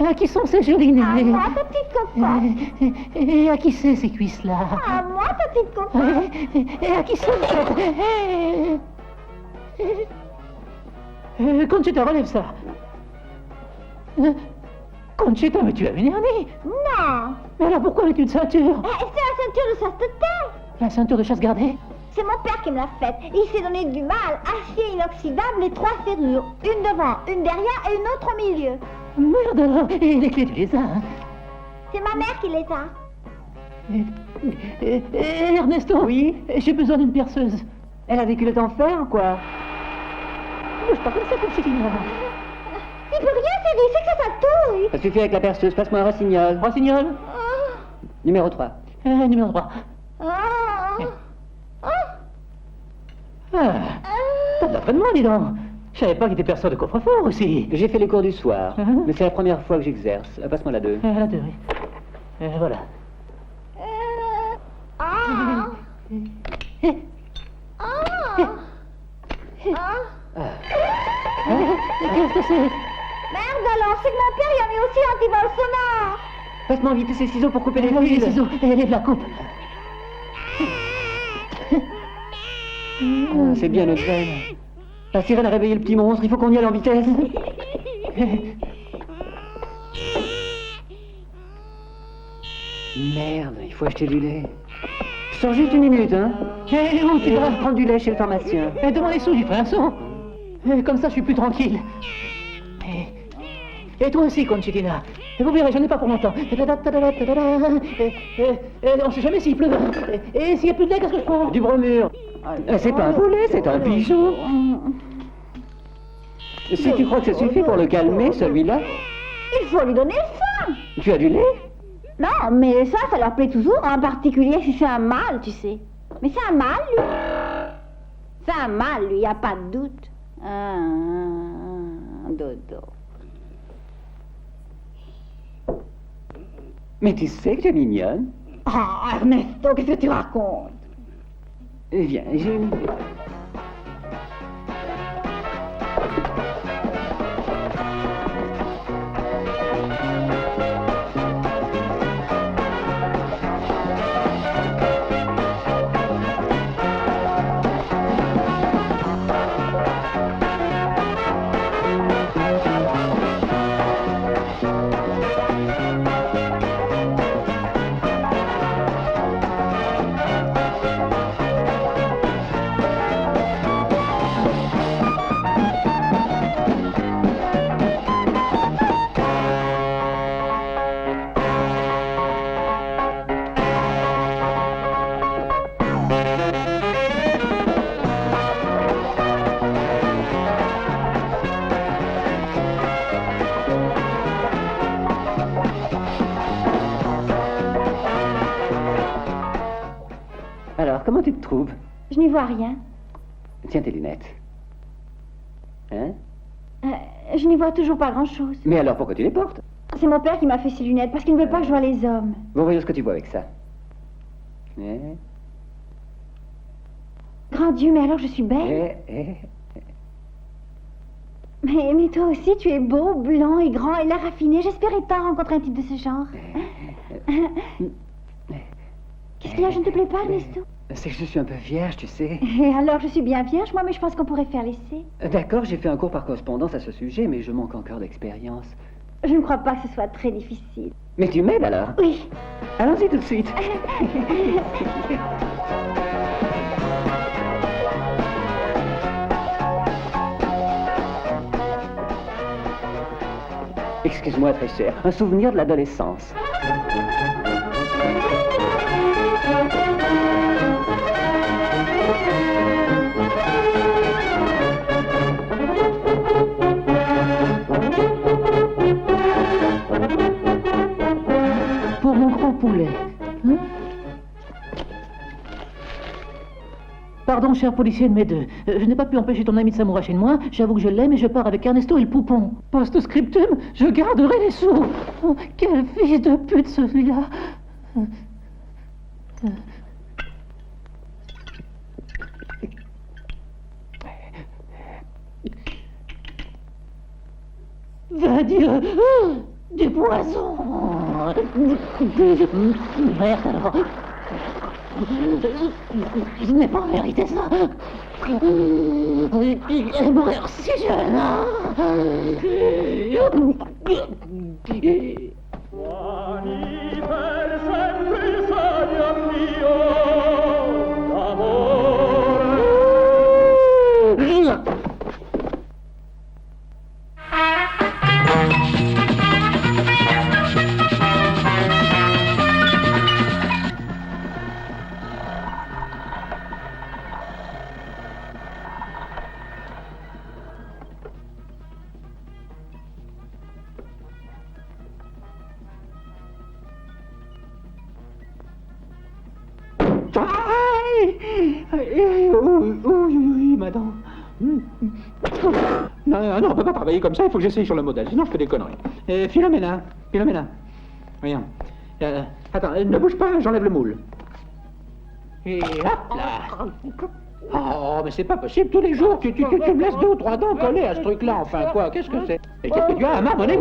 À qui sont ces jolies nez? À moi, ta petite cocotte. Et à qui c'est ces cuisses-là? À moi, ta petite cocotte. Et à qui c'est? Conchita, relève ça. Conchita, mais tu as une hernie? Non. Mais alors pourquoi mets-tu une ceinture? C'est la ceinture de chasteté. La ceinture de chasse gardée? C'est mon père qui me l'a faite. Il s'est donné du mal. Acier inoxydable et 3 serrures. Une devant, une derrière et une autre au milieu. Merde alors. Et les clés, tu les as, hein? C'est ma mère qui les a. Ernesto? Oui? J'ai besoin d'une perceuse. Elle a des culottes en fer ou quoi? Bouge pas comme ça, Conchitina. Il peut rien, Cédric, c'est que ça touille. Ça suffit avec la perceuse. Passe-moi un rossignol. Rossignol? Numéro 3. Numéro 3. T'as de l'entraînement, dis donc. Je savais pas qu'il était perceur de coffre-fort aussi. J'ai fait les cours du soir, mais c'est la première fois que j'exerce. Passe-moi la 2. La 2, oui. Voilà. Qu'est-ce que c'est? Merde alors, c'est que mon père y a mis aussi un antivol sonore. Passe-moi vite ces ciseaux pour couper les fils. Les ciseaux, élève la coupe. C'est bien notre veine. La sirène a réveillé le petit monstre, il faut qu'on y aille en vitesse. Merde, il faut acheter du lait. Je sors juste une minute, hein. Où tu vas? Prendre du lait chez le pharmacien. Demande les sous, j'y ferai un son. Comme ça, je suis plus tranquille. Et toi aussi, Conchitina. Vous verrez, j'en ai pas pour longtemps. On sait jamais s'il pleut. Et s'il n'y a plus de lait, qu'est-ce que je prends? Du bromure. C'est pas un poulet, c'est un pigeon. Si tu crois que ça suffit pour le calmer, celui-là... Il faut lui donner faim. Tu as du lait? Non, mais ça leur plaît toujours, en particulier si c'est un mâle, tu sais. Mais c'est un mâle, lui. C'est un mâle, lui, y a pas de doute. Dodo. Mais tu sais que tu es mignonne. Oh, Ernesto, qu'est-ce que tu racontes? Viens, j'ai une idée. Alors, comment tu te trouves? Je n'y vois rien. Tiens tes lunettes. Hein? Je n'y vois toujours pas grand-chose. Mais alors, pourquoi tu les portes? C'est mon père qui m'a fait ces lunettes, parce qu'il ne veut pas que je voie les hommes. Bon, voyons ce que tu vois avec ça. Hein? Grand Dieu, mais alors je suis belle. Mais toi aussi, tu es beau, blond et grand et l'air raffiné. J'espérais tant rencontrer un type de ce genre. Qu'est-ce qu'il y a, je ne te plais pas, Ernesto? C'est que je suis un peu vierge, tu sais. Et alors, je suis bien vierge, moi, mais je pense qu'on pourrait faire l'essai. D'accord, j'ai fait un cours par correspondance à ce sujet, mais je manque encore d'expérience. Je ne crois pas que ce soit très difficile. Mais tu m'aides alors? Oui. Allons-y tout de suite. Excuse-moi, très cher, un souvenir de l'adolescence. Pour mon gros poulet. Hein? Pardon, cher policier de mes deux. Je n'ai pas pu empêcher ton ami de s'amouracher de moi. J'avoue que je l'aime et je pars avec Ernesto et le poupon. Post-scriptum, je garderai les sous. Oh, quel fils de pute celui-là. Va dire du poison. Merde alors. Je n'ai pas mérité ça. Et mourir si jeune. Oui, madame. Non, on peut pas travailler comme ça, il faut que j'essaye sur le modèle, sinon je fais des conneries. Philomena. Voyons. Attends, ne bouge pas, j'enlève le moule. Et hop là. Oh, mais c'est pas possible, tous les jours, tu me laisses 2 ou 3 dents collées à ce truc-là, enfin quoi, qu'est-ce que c'est? Et qu'est-ce que tu as à m'abonner?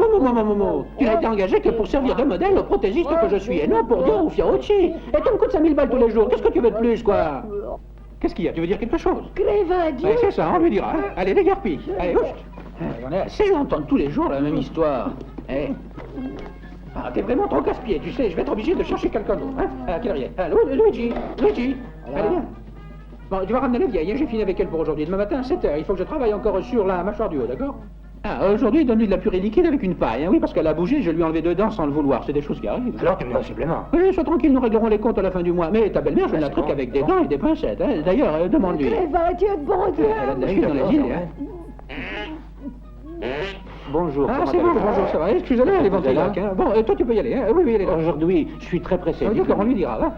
Tu n'as été engagé que pour servir de modèle au prothésiste que je suis, et non pour Dieu ou Fiorucci. Et tu me coûtes 5000 balles tous les jours, qu'est-ce que tu veux de plus, quoi? Qu'est-ce qu'il y a? Tu veux dire quelque chose? Crève à Dieu. Ouais, c'est ça, on lui dira. Allez, dégarpille. Allez, ouf. On est assez d'entendre tous les jours la même histoire. Eh. Ah, t'es vraiment trop casse-pied, tu sais, je vais être obligé de chercher quelqu'un d'autre. Hein? À quelle heure il est? Ah, Luigi, allez, viens. Bon, tu vas ramener la vieille, hein, j'ai fini avec elle pour aujourd'hui. Demain matin à 7h, il faut que je travaille encore sur la mâchoire du haut, d'accord? Ah, aujourd'hui, donne-lui de la purée liquide avec une paille, hein, oui, parce qu'elle a bougé, je lui ai enlevé 2 dents sans le vouloir, c'est des choses qui arrivent. Alors tu me donnes un supplément. Oui, sois tranquille, nous réglerons les comptes à la fin du mois. Mais ta belle-mère, je la traite avec des dents et des pincettes, hein. D'ailleurs, demande-lui. Dieu de bon Dieu. Elle a de la chute dans les îles, hein. Bonjour. Ah, comment c'est bon, allez-vous? bonjour, ça va. Excusez-la, elle est ventriloque, hein. Bon, toi, tu peux y aller, hein. Oui, elle est là. Aujourd'hui, je suis très pressé. D'accord, on lui dira, va.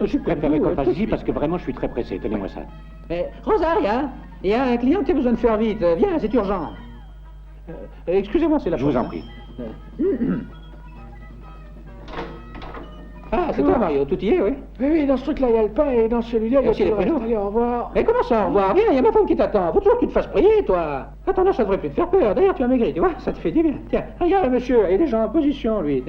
Je préférais qu'on fasse ici parce que vraiment je suis très pressé. Tenez-moi ça. Rosaria, il y a un client qui a besoin de faire vite. Viens, c'est urgent. Excusez-moi, c'est la Je vous en prie. Ah, c'est toi, Mario, tout y est, oui? Oui, dans ce truc-là, il y a le pain et dans celui-là, il y a aussi les tout le reste. prénoms. Allez, au revoir. Mais comment ça, au revoir? Viens, il y a ma femme qui t'attend. Faut toujours que tu te fasses prier, toi. Attends, là, ça devrait plus te faire peur. D'ailleurs, tu as maigri, tu vois? Ça te fait du bien. Tiens, regarde, monsieur, il est déjà en position, lui.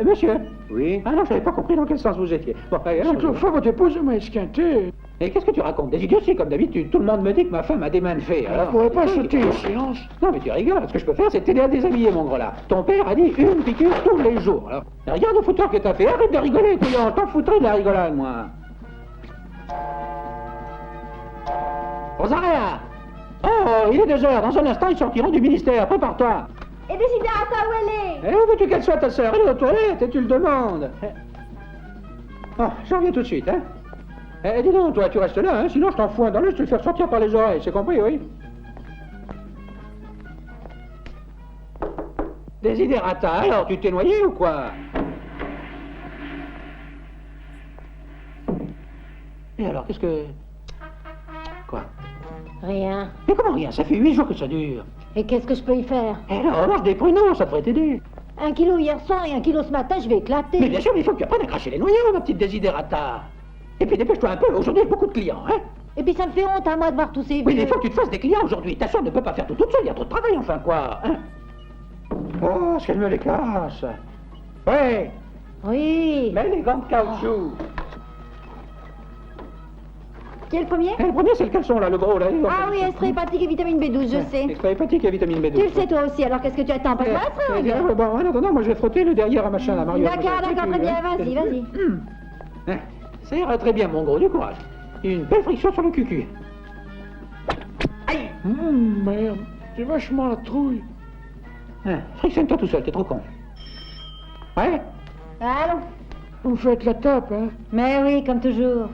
Monsieur? Oui? Ah non, je n'avais pas compris dans quel sens vous étiez. Bon, C'est que l'autre fois, votre épouse m'a esquinté. Et qu'est-ce que tu racontes? Des idioties, comme d'habitude. Tout le monde me dit que ma femme a des mains de fée. Alors, vous ne pourrez pas sauter au silence. Non, mais tu rigoles. Ce que je peux faire, c'est t'aider à déshabiller, mon gros là. Ton père a dit une piqûre tous les jours. Alors, regarde le fouteur que t'as fait. Arrête de rigoler, couillon. T'en foutrais de la rigolade, moi. Rosaria! Oh, il est 2h. Dans un instant, ils sortiront du ministère. Prépare-toi. Et Desiderata, où elle est? Où veux-tu qu'elle soit, ta sœur? Elle est aux toilettes et tu le demandes. Oh, j'en viens tout de suite, hein. Dis donc, toi, tu restes là, hein, sinon je t'enfoue dans l'œil, je te le faire sortir par les oreilles, c'est compris, oui? Desiderata, alors, tu t'es noyé ou quoi? Et alors, qu'est-ce que... Quoi? Rien. Mais comment rien? Ça fait 8 jours que ça dure. Et qu'est-ce que je peux y faire? Eh alors, mange des pruneaux, ça devrait t'aider. 1 kilo hier soir et 1 kilo ce matin, je vais éclater. Mais bien sûr, il faut que tu apprennes à cracher les noyaux, ma petite Desiderata. Et puis dépêche-toi un peu, aujourd'hui il y a beaucoup de clients, hein? Et puis ça me fait honte à moi de voir tous ces vieux. Oui, mais il faut que tu te fasses des clients aujourd'hui. Ta soeur ne peut pas faire tout toute seule, il y a trop de travail, enfin, quoi, hein? Oh, ce qu'elle me les casse. Ouais. Oui. Mais les gants de caoutchouc. Qui est le premier? Le premier, c'est le caleçon, là, le gros, là. Ah oui, extrait hépatique et vitamine B12, je sais. Extrait hépatique et vitamine B12. Tu le sais toi aussi, alors qu'est-ce que tu attends? Passe-moi la fringue. Bon, non, moi je vais frotter le derrière à machin, là, Mario. D'accord, très bien, vas-y. Ça ira très bien, mon gros, du courage. Une belle friction sur le cucu. Aïe! Merde, j'ai vachement la trouille. Frictionne-toi tout seul, t'es trop con. Ouais? Allons. Vous me faites la tape, hein? Mais oui, comme toujours.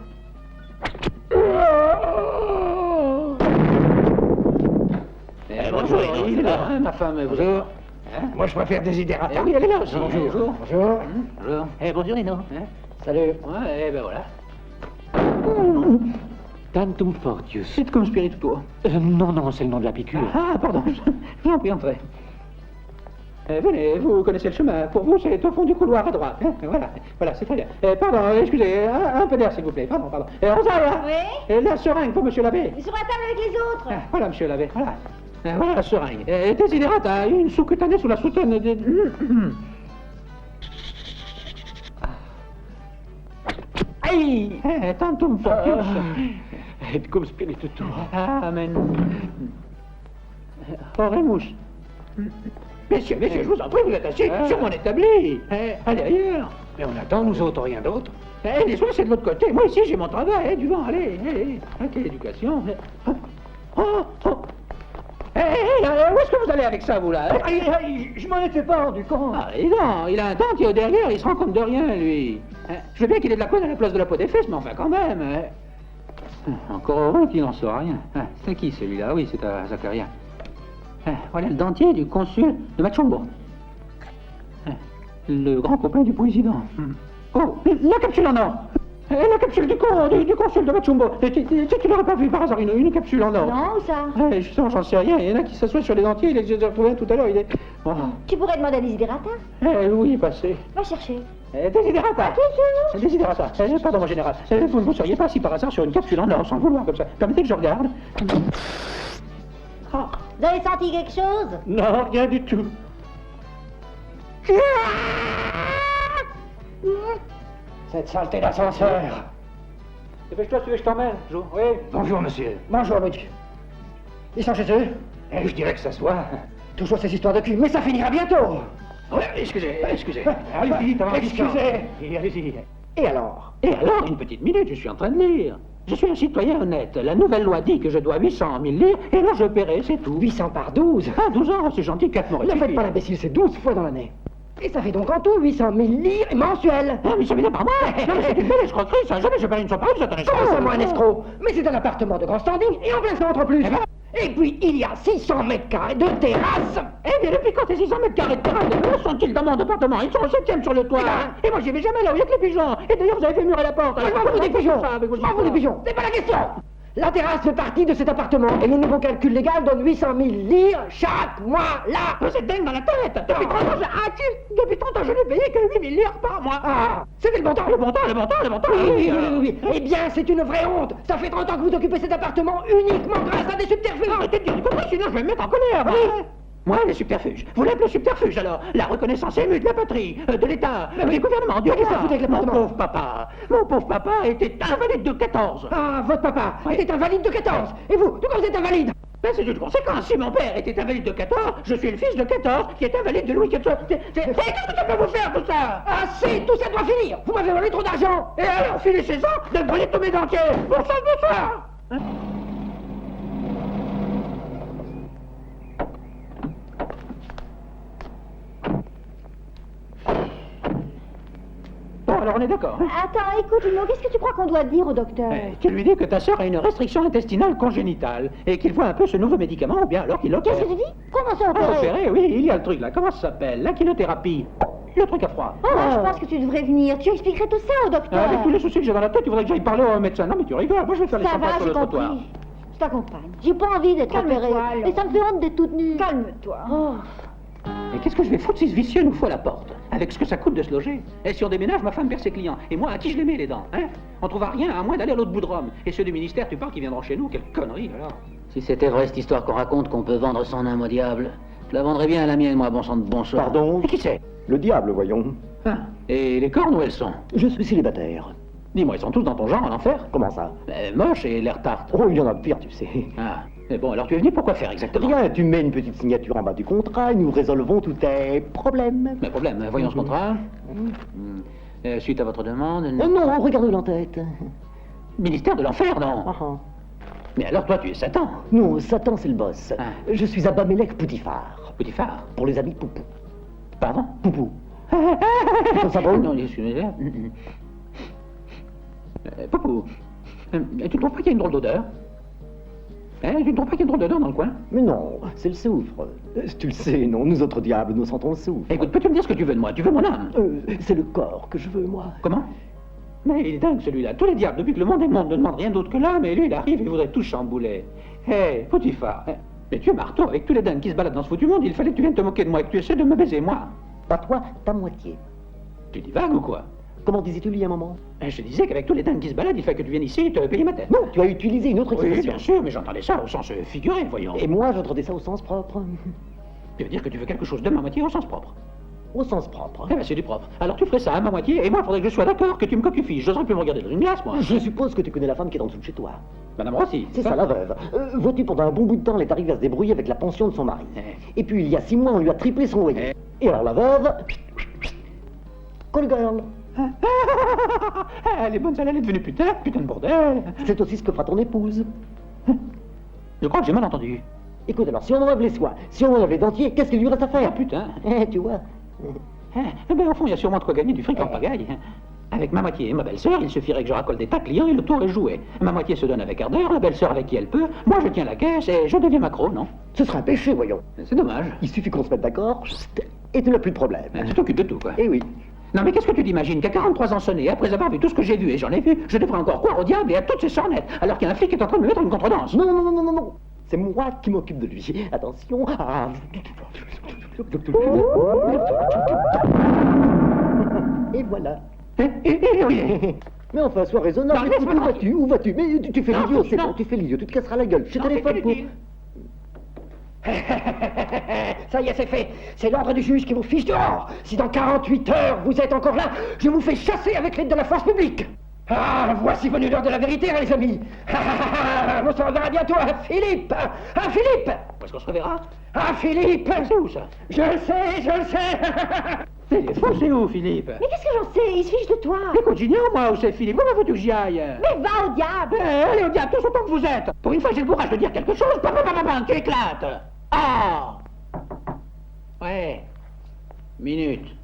Bonjour, il est là, hein, ma femme, bonjour. Moi, je préfère Desiderata. Oui, elle est là aussi. Bonjour. Bonjour. Bonjour. Bonjour, Rino. Salut. Ouais, ben voilà. Tantum fortius. C'est comme spirituo. Non, c'est le nom de la piqûre. Ah, pardon, je vous en prie, entrez. Venez, vous connaissez le chemin. Pour vous, c'est au fond du couloir à droite. Hein? Voilà, c'est très bien. Pardon, excusez, un peu d'air, s'il vous plaît. Pardon. Rosaria. Oui? La seringue pour monsieur l'abbé. Sur la table avec les autres. Voilà, monsieur l'abbé, voilà. Voilà la seringue. Desiderata, une sous-cutanée sous la soutane de... Aïe! Tantum fortius. Et cum spiritu tuo. Amen. Oremus. Messieurs, je vous en prie, vous êtes assis sur mon établi. Allez ailleurs. Mais on attend, nous autres, rien d'autre. Les soins, c'est de l'autre côté. Moi, ici, j'ai mon travail. Du vent, allez. Quelle éducation. Où est-ce que vous allez avec ça, vous, là? Je m'en étais pas rendu compte. Ah, dis donc, il a un dentier au derrière, il se rend compte de rien, lui. Je veux bien qu'il ait de la couenne à la place de la peau des fesses, mais enfin, quand même. Encore heureux qu'il n'en saura rien. C'est qui, celui-là? Oui, c'est à Zacharia. Voilà le dentier du consul de Machombo. Le grand copain du président. Oh, la capsule en or. La capsule du consul de Machombo. Tu l'aurais pas vu par hasard, une capsule en or? Non, où ça? Justement, j'en sais rien. Il y en a qui s'assoient sur les dentiers, je les ai retrouvés tout à l'heure, il est... Oh. Tu pourrais demander à Desiderata. Oui, il est passé. Va chercher. Desiderata. Desiderata. Pardon, mon général. Vous ne vous seriez pas si par hasard sur une capsule en or, sans le vouloir, comme ça. Permettez que je regarde. Oh. Vous avez senti quelque chose? Non, rien du tout. Cette saleté d'ascenseur. Dépêche-toi, tu veux que je t'emmène, Jo? Oui. Bonjour, monsieur. Bonjour, Luc. Ils sont chez eux? Je dirais que ça soit. Toujours ces histoires de cul, mais ça finira bientôt. Ouais, excusez. Allez-y, t'as Excusez. Allez-y. Et alors? Et alors, une petite minute, je suis en train de lire. Je suis un citoyen honnête. La nouvelle loi dit que je dois 800 000 livres, et là je paierai, c'est tout. 800 par 12. Ah, 12 ans, c'est gentil, 4 mois. Ne faites pas l'imbécile, c'est 12 fois dans l'année. Et ça fait donc en tout 800 000 livres mensuels. Ah, mais ça vient par moi. Non, mais c'est une belle escroquerie, ça. Jamais je parie une somme pareille, c'est un escroc. Comment ça, moi, un escroc? Mais c'est un appartement de grand standing et en plein centre en plus. Et puis, il y a 600 mètres carrés de terrasse. Eh bien, depuis quand ces 600 mètres carrés de terrasse, où sont-ils dans mon appartement? Ils sont au 7e sur le toit. Et moi, j'y vais jamais là où il y a que les pigeons. Et d'ailleurs, vous avez fait murer la porte. Je m'en fous des pigeons. Je m'en fous des pigeons. C'est pas la question. La terrasse fait partie de cet appartement et le nouveau calcul légal donne 800 000 livres chaque mois, là. C'est dingue dans la tête. Depuis 30 ans, je n'ai payé que 8 000 livres par mois. Ah, c'était le bon temps. Le bon temps. Oui. Eh bien, c'est une vraie honte. Ça fait 30 ans que vous occupez cet appartement uniquement grâce à des subterfuges. Arrêtez de dire du conneries, sinon je vais me mettre en colère. Moi, les subterfuges. Vous l'appelez subterfuge, alors? La reconnaissance émue de la patrie, de l'État, du gouvernement, du roi. Mon pauvre papa était invalide de 14. Ah, votre papa était invalide de 14. Et vous, de quoi vous êtes invalide? Ben, c'est une conséquence. Si mon père était invalide de 14, je suis le fils de 14 qui est invalide de Louis XIV. Qu'est-ce que ça peut vous faire, tout ça? Assez, tout ça doit finir. Vous m'avez volé trop d'argent. Et alors, finissez-en de voler tous mes dentiers. Bonsoir. Bon, alors on est d'accord. Attends, écoute, Juno, qu'est-ce que tu crois qu'on doit dire au docteur? Tu lui dis que ta sœur a une restriction intestinale congénitale et qu'il voit un peu ce nouveau médicament ou bien alors qu'il l'opère. Qu'est-ce que tu dis? Comment ça opérer? Opérer, oui, il y a le truc là. Comment ça s'appelle? L'ankylothérapie. Le truc à froid. Oh, je pense que tu devrais venir. Tu expliquerais tout ça au docteur. Avec tous les soucis que j'ai dans la tête, tu voudrais que j'aille parler au médecin. Non, mais tu rigoles. Moi, je vais faire les Ça va, sur j'ai le trottoir. compris. Je t'accompagne. J'ai pas envie d'être opérée. Et ça me fait honte d'être toute nue. Calme-toi. Oh. Et qu'est-ce que je vais foutre si ce vicieux nous fout à la porte? Avec ce que ça coûte de se loger? Et si on déménage, ma femme perd ses clients. Et moi, à qui je les mets les dents, hein? On trouvera rien à moins d'aller à l'autre bout de Rome. Et ceux du ministère, tu parles qu'ils viendront chez nous? Quelle connerie, alors! Si c'était vrai cette histoire qu'on raconte qu'on peut vendre son âme au diable, je la vendrais bien à la mienne, moi, bon sang de bon soir. Pardon? Et qui c'est? Le diable, voyons. Ah. Et les cornes, où elles sont? Je suis célibataire. Dis-moi, ils sont tous dans ton genre, à l'enfer? Comment ça? Moche et l'air tarte. Oh, il y en a de pire, tu sais. Ah. Mais bon, alors tu es venu pour quoi faire exactement? Rien, tu mets une petite signature en bas du contrat et nous résolvons tous tes problèmes. Mais problème, voyons ce contrat. Suite à votre demande... non, regarde-le en tête. Ministère de l'enfer, non? Mais alors toi, tu es Satan? Non, Satan, c'est le boss. Ah. Je suis Abamélec Poutifar. Poutifar? Pour les amis Poupou. Pardon? Poupou. Ça va? Non, excusez-moi. Poupou, tu ne trouves pas qu'il y a une drôle d'odeur? Tu ne trouves pas qu'il y a une drôle d'odeur dans le coin? Mais non, c'est le soufre. Tu le sais, non, nous autres diables, nous sentons le soufre. Écoute, peux-tu me dire ce que tu veux de moi? Tu veux mon âme? C'est le corps que je veux, moi. Comment? Mais il est dingue, celui-là. Tous les diables, depuis que le monde est monde, ne demandent rien d'autre que l'âme, et lui, il arrive et voudrait tout chambouler. Hé, Potiphar, mais tu es marteau, avec tous les dingues qui se baladent dans ce foutu monde, il fallait que tu viennes te moquer de moi et que tu essaies de me baiser, moi. Pas toi, ta moitié. Tu divagues ou quoi? Comment disais-tu lui à un moment? Je disais qu'avec tous les dingues qui se baladent, il fallait que tu viennes ici et te payer ma tête. Non, tu as utilisé une autre expression. Oui, bien sûr, mais j'entendais ça au sens figuré, voyons. Et moi, j'entendais ça au sens propre. Tu veux dire que tu veux quelque chose de ma moitié au sens propre? Au sens propre. Eh ben, c'est du propre. Alors tu ferais ça à ma moitié, et moi, il faudrait que je sois d'accord que tu me coquifies. J'oserais plus me regarder dans une glace, moi. Je suppose que tu connais la femme qui est en dessous de chez toi. Madame Rossi. C'est ça, la veuve. Vois-tu, pendant un bon bout de temps, elle est arrivée à se débrouiller avec la pension de son mari. Et puis, il y a 6 mois, on lui a triplé son loyer. Et alors, la veuve... Call girl. Elle est bonne, elle est devenue putain de bordel. C'est aussi ce que fera ton épouse. Je crois que j'ai mal entendu. Écoute, alors, si on enlève les soies, si on enlève les dentiers, qu'est-ce qu'il lui reste à faire? Ah, putain. Tu vois. Ben, au fond, il y a sûrement de quoi gagner du fric en pagaille. Avec ma moitié et ma belle-sœur, il suffirait que je racole des tas clients et le tour est joué. Ma moitié se donne avec ardeur, la belle-sœur avec qui elle peut, moi je tiens la caisse et je deviens macro, non? Ce serait un péché, voyons. C'est dommage. Il suffit qu'on se mette d'accord, et tu n'as plus de problème. Tu t'occupes de tout, quoi. Eh oui. Non, mais qu'est-ce que tu t'imagines qu'à 43 ans sonnés, après avoir vu tout ce que j'ai vu et j'en ai vu, je devrais encore croire au diable et à toutes ces sornettes, alors qu'il y a un flic qui est en train de me mettre une contredanse? Non, non, non, non, non, non. C'est moi qui m'occupe de lui. Attention. Et voilà. Mais enfin, sois raisonnable. Où vas-tu? Mais tu fais l'idiot, c'est bon, tu fais l'idiot, tu te casseras la gueule. Je téléphone pour... Ça y est, c'est fait. C'est l'ordre du juge qui vous fiche dehors. Si dans 48 heures, vous êtes encore là, je vous fais chasser avec l'aide de la force publique. Ah, voici venu l'heure de la vérité, hein, les amis. On se reverra bientôt, hein, Philippe. Ah, Philippe. Où est-ce qu'on se reverra? Ah, Philippe. C'est où, ça? Je le sais. C'est fou, c'est où, Philippe? Mais qu'est-ce que j'en sais? Il se fiche de toi. Écoute, j'ignore, moi, où c'est Philippe. Comment veux-tu que j'y aille? Mais va au diable. Allez, au diable, tous autant que vous êtes. Pour une fois, j'ai le courage de dire quelque chose. Bam, tu éclates. Ah. Ouais. Minute.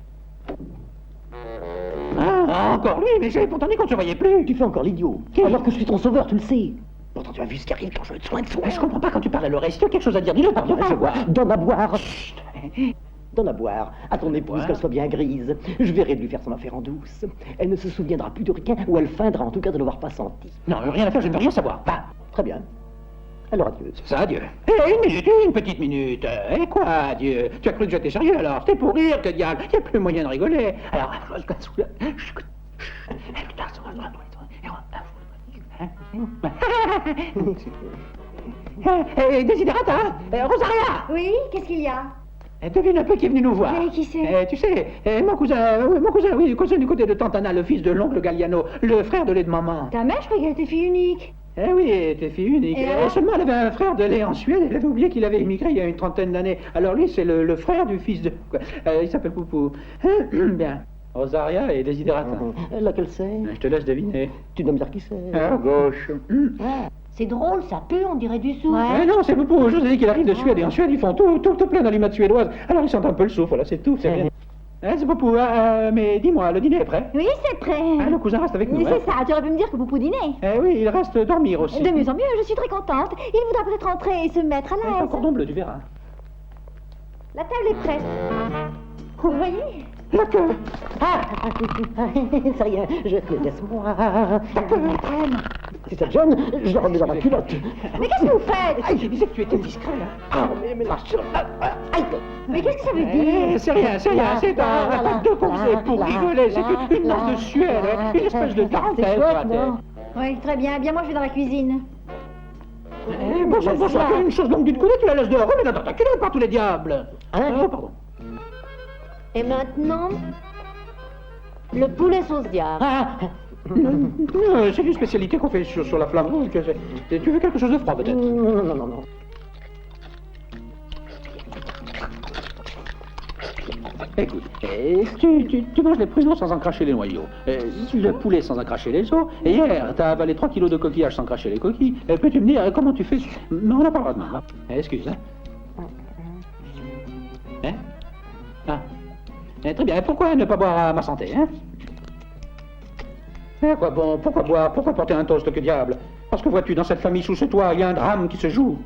Ah, encore lui, mais j'avais pourtant dit qu'on ne se voyait plus. Tu fais encore l'idiot. Alors que je suis ton sauveur, tu le sais. Pourtant, tu as vu ce qui arrive quand je veux te soin de soin. Je comprends pas quand tu parles à l'oreille. Si tu as quelque chose à dire, dis-le par Je vois. Donne à boire. Chut. Donne à boire à ton épouse, qu'elle soit bien grise. Je verrai de lui faire son affaire en douce. Elle ne se souviendra plus de rien, ou elle feindra en tout cas de ne l'avoir pas senti. Non, rien à faire, je ne veux rien savoir. Va. Très bien. Alors adieu. C'est ça, adieu. Une petite minute. Et quoi, adieu? Tu as cru que j'étais sérieux alors? C'était pour rire, que diable. Il n'y a plus moyen de rigoler. Alors, Desiderata, Rosaria. Oui, qu'est-ce qu'il y a? Devine un peu qui est venu nous voir. Mais qui c'est? Tu sais, mon cousin du côté de Tantana, le fils de l'oncle Galliano, le frère de lait de maman. Ta mère, je croyais qu'elle était fille unique. Eh oui, elle était fille unique. Seulement, elle avait un frère de lait en Suède. Elle avait oublié qu'il avait immigré il y a une trentaine d'années. Alors lui, c'est le frère du fils de... il s'appelle Poupou. Bien. Rosaria et Desiderata. Laquelle c'est? Je te laisse deviner. Tu dois me dire qui c'est. À gauche. C'est drôle, ça pue, on dirait du souffle. Non, c'est Poupou. Je vous ai dit qu'il arrive de Suède. Et en Suède, ils font tout plein d'aliments suédoises. Alors ils sentent un peu le souffle. Voilà, c'est tout. C'est bien. C'est Poupou. Mais dis-moi, le dîner est prêt? Oui, c'est prêt. Le cousin reste avec nous. C'est ça, tu aurais pu me dire que Poupou dînait. Oui, il reste dormir aussi. De mieux en mieux, je suis très contente. Il voudra peut-être rentrer et se mettre à l'aise. Un cordon bleu, tu verras. La table est prête. Vous voyez? La queue. C'est rien, laisse-moi. Si c'est jeune, je le remets dans ma culotte. Mais qu'est-ce que vous faites? Aïe, je disais que tu étais discret, hein. Mais lâche. Aïe. Mais qu'est-ce que ça veut dire? C'est rien, c'est un pack de conseils pour rigoler. C'est une marque de Suède, une espèce de tarentelle. Oui, très bien. Bien, moi, je vais dans la cuisine. Bonsoir, une chose longue d'une coulée, tu la laisses dehors. Mais dans ta culotte par tous les diables. Pardon. Et maintenant, le poulet sauce diable. C'est une spécialité qu'on fait sur la flamme rouge. Tu veux quelque chose de froid, peut-être? Non. Écoute, tu manges les pruneaux sans en cracher les noyaux, le poulet sans en cracher les os, et hier, t'as avalé 3 kilos de coquillages sans cracher les coquilles. Peux-tu me dire comment tu fais? Mais on en parlera demain. Excuse, très bien, pourquoi ne pas boire à ma santé, hein? Quoi bon, pourquoi boire? Pourquoi porter un toast, que diable? Parce que vois-tu, dans cette famille sous ce toit, il y a un drame qui se joue.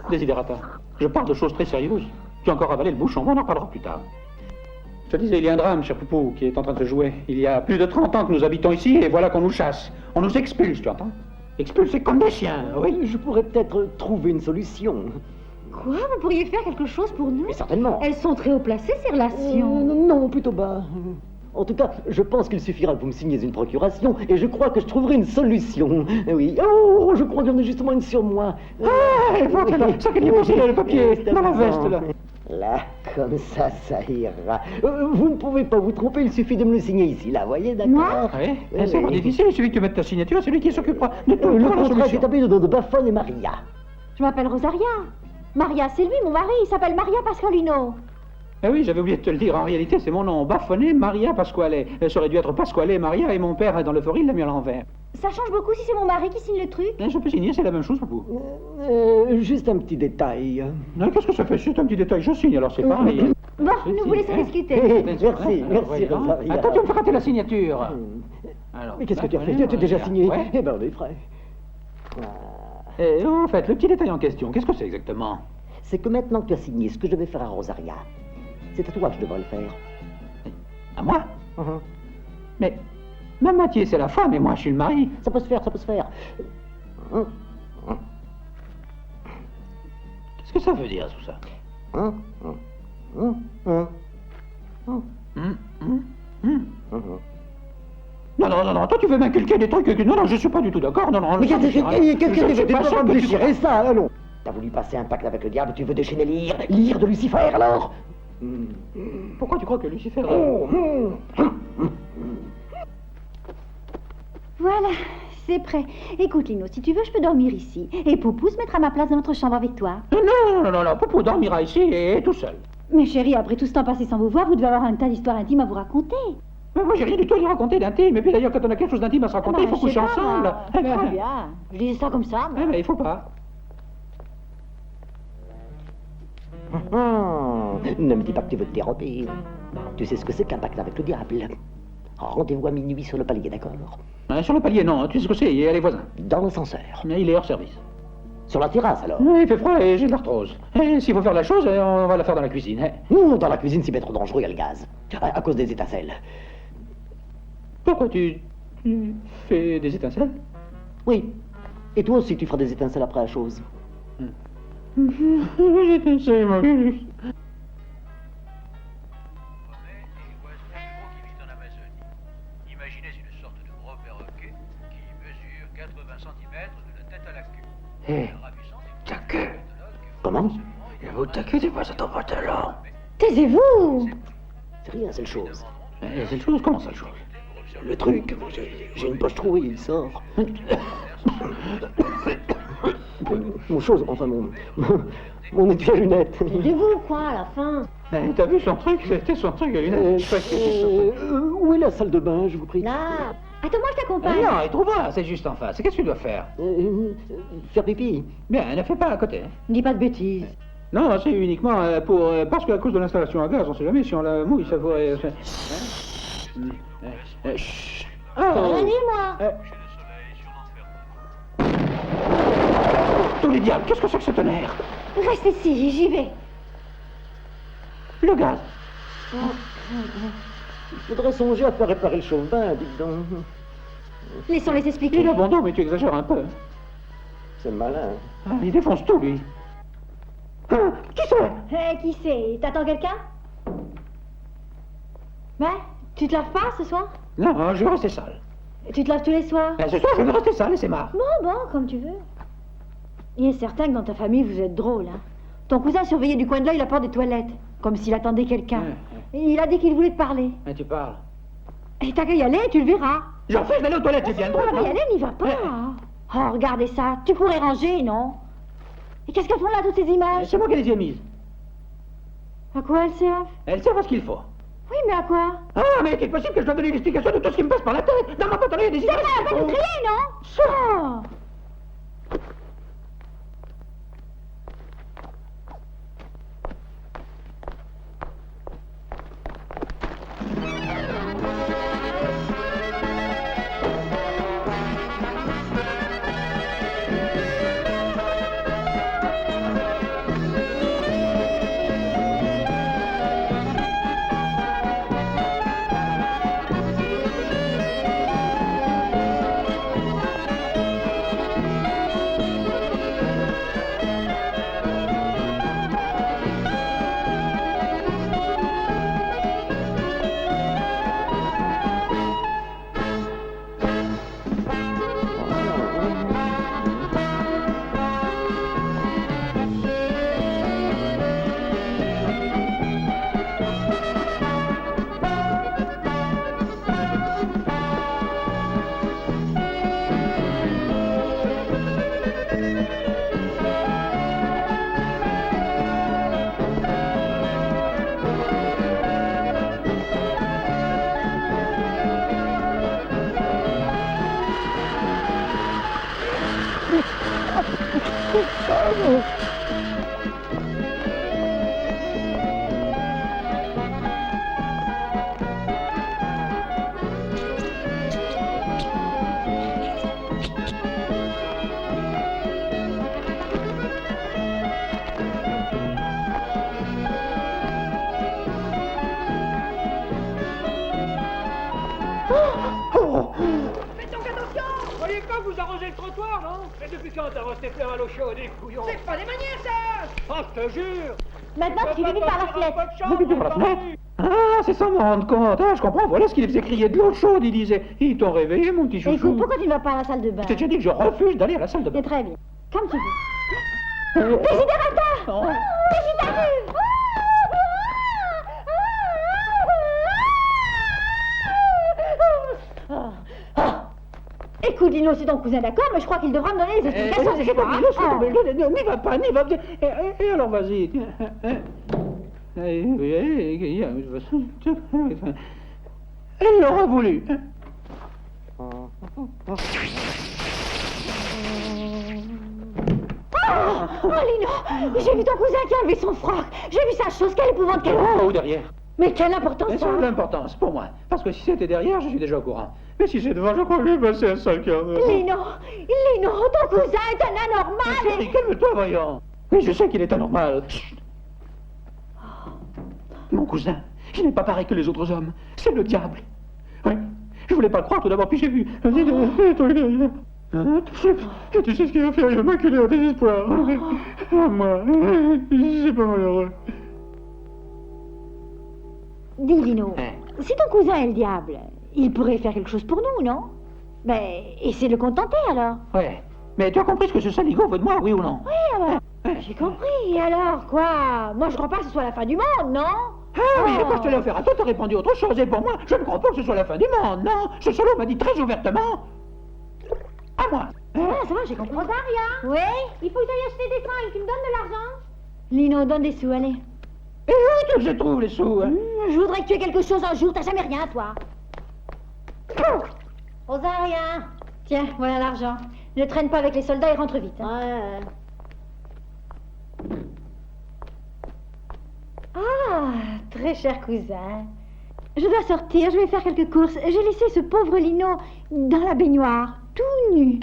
Desiderata, je parle de choses très sérieuses. Tu as encore avalé le bouchon, on en parlera plus tard. Je te disais, il y a un drame, cher Poupou, qui est en train de se jouer. Il y a plus de 30 ans que nous habitons ici, et voilà qu'on nous chasse. On nous expulse, tu entends? Expulsés comme des chiens, oui. Je pourrais peut-être trouver une solution. Quoi? Vous pourriez faire quelque chose pour nous? Mais certainement. Elles sont très haut placées, ces relations. Non, plutôt bas. En tout cas, je pense qu'il suffira que vous me signiez une procuration, et je crois que je trouverai une solution. Oui. Oh, je crois qu'il y en a justement une sur moi. Ça qu'il y a posé le papier dans la veste, là. Là, comme ça ira. Vous ne pouvez pas vous tromper, il suffit de me le signer ici, là, voyez, d'accord? Oui, c'est pas difficile, il suffit que tu mettes ta signature, c'est lui qui s'occupera de tout. Le contrat est établi au nom de Baffon et Maria. Je m'appelle Rosaria. Maria, c'est lui, mon mari, il s'appelle Maria Pasqualino. Oui, j'avais oublié de te le dire, en réalité, c'est mon nom, Baffonet Maria Pasquale. Ça aurait dû être Pasquale Maria, et mon père, dans l'euphorie, il l'a mis à l'envers. Ça change beaucoup si c'est mon mari qui signe le truc? Je peux signer, c'est la même chose, Poupou. Juste un petit détail. Qu'est-ce que ça fait? C'est un petit détail, je signe, alors c'est pareil. Bon, nous vous laissons discuter. Merci, Rosaria. Attends, tu me feras rater la signature. Alors, mais qu'est-ce que tu as fait? Tu as déjà signé? Eh ben, on est frais. En fait, le petit détail en question, qu'est-ce que c'est exactement? C'est que maintenant que tu as signé ce que je vais faire à Rosaria, c'est à toi que je devrais le faire. À moi? Mais ma moitié, c'est la femme, et moi, je suis le mari. Ça peut se faire, ça peut se faire. Qu'est-ce que ça veut dire, tout ça? Non, toi tu veux m'inculquer des trucs que... Non, je suis pas du tout d'accord, non. Mais qu'est-ce que tu vas pas me déchirer ça, allons. T'as voulu passer un pacte avec le diable, tu veux déchaîner l'ire de Lucifer, alors? Pourquoi tu crois que Lucifer... Voilà, c'est prêt. Écoute, Lino, si tu veux, je peux dormir ici. Et Poupou se mettra à ma place dans notre chambre avec toi. Non, Poupou dormira ici et tout seul. Mais chérie, après tout ce temps passé sans vous voir, vous devez avoir un tas d'histoires intimes à vous raconter. Mais moi, j'ai rien du tout à lui raconter d'intime. Et puis d'ailleurs, quand on a quelque chose d'intime à se raconter, il faut coucher ensemble. Très bien. Je disais ça comme ça. Eh ben, il faut pas. Ne me dis pas que tu veux te dérober. Tu sais ce que c'est qu'un pacte avec le diable. Rendez-vous à minuit sur le palier, d'accord? Sur le palier, non. Tu sais ce que c'est, il y a les voisins. Dans l'ascenseur. Il est hors service. Sur la terrasse, alors? Il fait froid et j'ai de l'arthrose. Et s'il faut faire la chose, on va la faire dans la cuisine. Non, dans la cuisine, c'est bien trop dangereux, il y a le gaz. À cause des étincelles. Pourquoi tu fais des étincelles? Oui. Et toi aussi, tu feras des étincelles après la chose. Les étincelles, moi. Imaginez une sorte de gros perroquet qui mesure 80 cm de la tête à la queue. Hé, ta queue. Comment? Vous t'inquiétez pas, c'est ton pantalon. Taisez-vous! C'est rien, c'est le chose. C'est le chose? Comment ça, le chose? Le truc, j'ai une poche trouée, il sort. Mon chose, enfin mon étui à lunettes. Taisez-vous, quoi, à la fin? T'as vu son truc? C'était son truc à lunettes. Où est la salle de bain, je vous prie? Là. Attends-moi, je t'accompagne. Non, il trouvera, c'est juste en face. Qu'est-ce que tu dois faire? Faire pipi. Bien, ne fais pas à côté. Ne dis pas de bêtises. Non, c'est uniquement parce qu'à cause de l'installation à gaz, on sait jamais si on la mouille, ça pourrait... Chut. Regardez-moi. Tous les diables, qu'est-ce que c'est que ce tonnerre? Reste ici, j'y vais. Le gaz. Il faudrait songer à faire réparer le chauffe-bain, dites donc. Laissons-les expliquer. Il est bon dos, mais tu exagères un peu. C'est malin. Il défonce tout, lui. Qui c'est? Qui c'est? T'attends quelqu'un? Ouais? Tu te laves pas ce soir? Non, je vais rester sale. Tu te laves tous les soirs? Ce soir, je vais rester sale et c'est marre. Bon, comme tu veux. Il est certain que dans ta famille, vous êtes drôle, hein. Ton cousin surveillait du coin de l'œil la porte des toilettes, comme s'il attendait quelqu'un. Et il a dit qu'il voulait te parler. Mais tu parles. Et t'as qu'à y aller, tu le verras. J'en fais, je vais aller aux toilettes, j'ai bien le droit, Y aller, n'y va pas. Oh, regardez ça. Tu pourrais ranger, non? Et qu'est-ce qu'elles font là, toutes ces images? C'est moi qui les ai mises. À quoi elles servent? Elles servent à ce qu'il faut. Oui, mais à quoi? Ah, mais est-il possible que je dois donner l'explication de tout ce qui me passe par la tête? Dans mon pantalon, il y a des images. C'est pas la peine de crier, non? Ça. Faites donc attention! Voyez pas que vous arrosez le trottoir, non? Mais depuis quand t'arroses tes fleurs à l'eau chaude, des couillons? C'est pas des manières, ça! Oh, je te jure! Maintenant, tu finis par la fenêtre. Par la fenêtre? Ah, c'est sans me rendre compte. Ah, je comprends. Voilà ce qu'il faisait crier de l'eau chaude, il disait. Ils t'ont réveillé, mon petit chouchou. Écoute, pourquoi tu ne vas pas à la salle de bain? Je t'ai déjà dit que je refuse d'aller à la salle de bain. C'est très bien. Comme tu veux. Désidérata! Désidérata! Écoute, Lino, c'est ton cousin, d'accord, mais je crois qu'il devra me donner les explications. J'ai compris, n'y va pas, n'y va pas. Et alors, vas-y. Elle l'aura voulu. Oh, Lino, j'ai vu ton cousin qui a enlevé son froc. J'ai vu sa chose, quelle épouvante qu'elle a. Oh, derrière. Mais quelle importance ça a de l'importance pour moi. Parce que si c'était derrière, je suis déjà au courant. Mais si c'est devant, je crois que j'ai passé un sale quart d'heure. Lino, ton cousin est un anormal. Chérie, calme-toi, voyons. Mais je sais qu'il est anormal. Chut. Mon cousin, il n'est pas pareil que les autres hommes. C'est le diable. Oui. Je voulais pas le croire tout d'abord, puis j'ai vu. Tu sais ce qu'il va faire, il va m'acculer au désespoir. Moi, c'est pas malheureux. Dis, Lino, si ton cousin est le diable, il pourrait faire quelque chose pour nous, non? Ben, essaie de le contenter, alors. Ouais, mais tu as compris ce que ce saligo veut de moi, oui ou non? Oui, alors. J'ai compris, et alors, quoi? Moi, je crois pas que ce soit la fin du monde, non? Ah oui, et quand je te l'ai offert à toi, t'as répondu autre chose, et pour moi, je ne crois pas que ce soit la fin du monde, non? Ce salaud m'a dit très ouvertement. À moi. Ah, ça va, j'ai compris. Rosaria? Oui? Il faut que j'aille acheter des fringues, tu me donnes de l'argent? Lino, donne des sous, allez. Et où tu les trouves, les sous, hein? Je voudrais que tu aies quelque chose un jour, t'as jamais rien, toi. Rosaria? Tiens, voilà l'argent. Ne traîne pas avec les soldats et rentre vite. Hein. Ah, très cher cousin. Je dois sortir, je vais faire quelques courses. J'ai laissé ce pauvre Lino dans la baignoire, tout nu.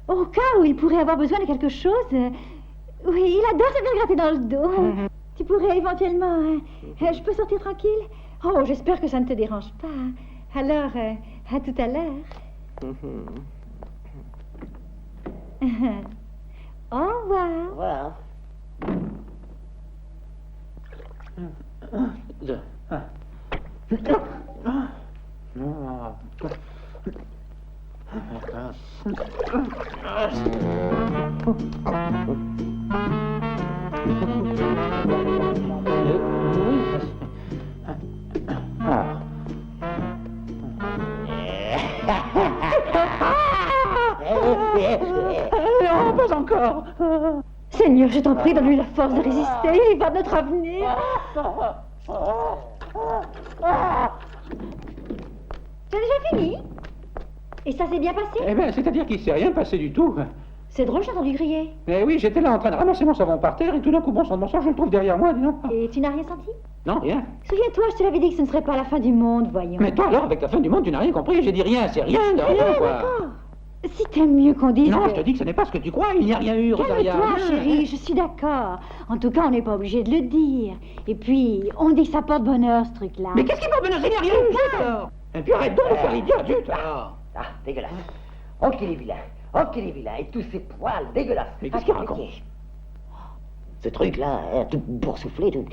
Au cas où il pourrait avoir besoin de quelque chose. Oui, il adore se faire gratter dans le dos. Tu pourrais éventuellement... je peux sortir tranquille? Oh, j'espère que ça ne te dérange pas. Alors, à tout à l'heure. Au revoir. Au revoir. Non, pas encore. Seigneur, je t'en prie, donne-lui la force de résister. Il va de notre avenir. Tu as déjà fini? Et ça s'est bien passé? Eh bien, c'est-à-dire qu'il ne s'est rien passé du tout. C'est drôle, j'ai entendu crier. Mais oui, j'étais là en train de ramasser mon savon par terre et tout d'un coup, bon sang de mon sang, je le trouve derrière moi, dis donc. Et tu n'as rien senti? Non, rien. Souviens-toi, je te l'avais dit que ce ne serait pas la fin du monde, voyons. Mais toi alors, avec la fin du monde, tu n'as rien compris. J'ai dit rien, c'est rien de rien, quoi. D'accord. Si t'aimes mieux qu'on dise... Non, je te dis que ce n'est pas ce que tu crois, il n'y a rien eu, Rosaria. Calme-toi, chérie, je suis d'accord. En tout cas, on n'est pas obligé de le dire. Et puis, on dit que ça porte bonheur, ce truc-là. Mais qu'est-ce qui porte bonheur? Il n'y a rien eu, zut, alors. Et puis arrête donc de faire l'idiot, zut, alors. Ah, dégueulasse. Oh, qu'il est vilain. Oh, qu'il est vilain. Et tous ces poils dégueulasses. Mais qu'est-ce qu'il raconte? Ce truc-là, hein, tout boursouflé, tout...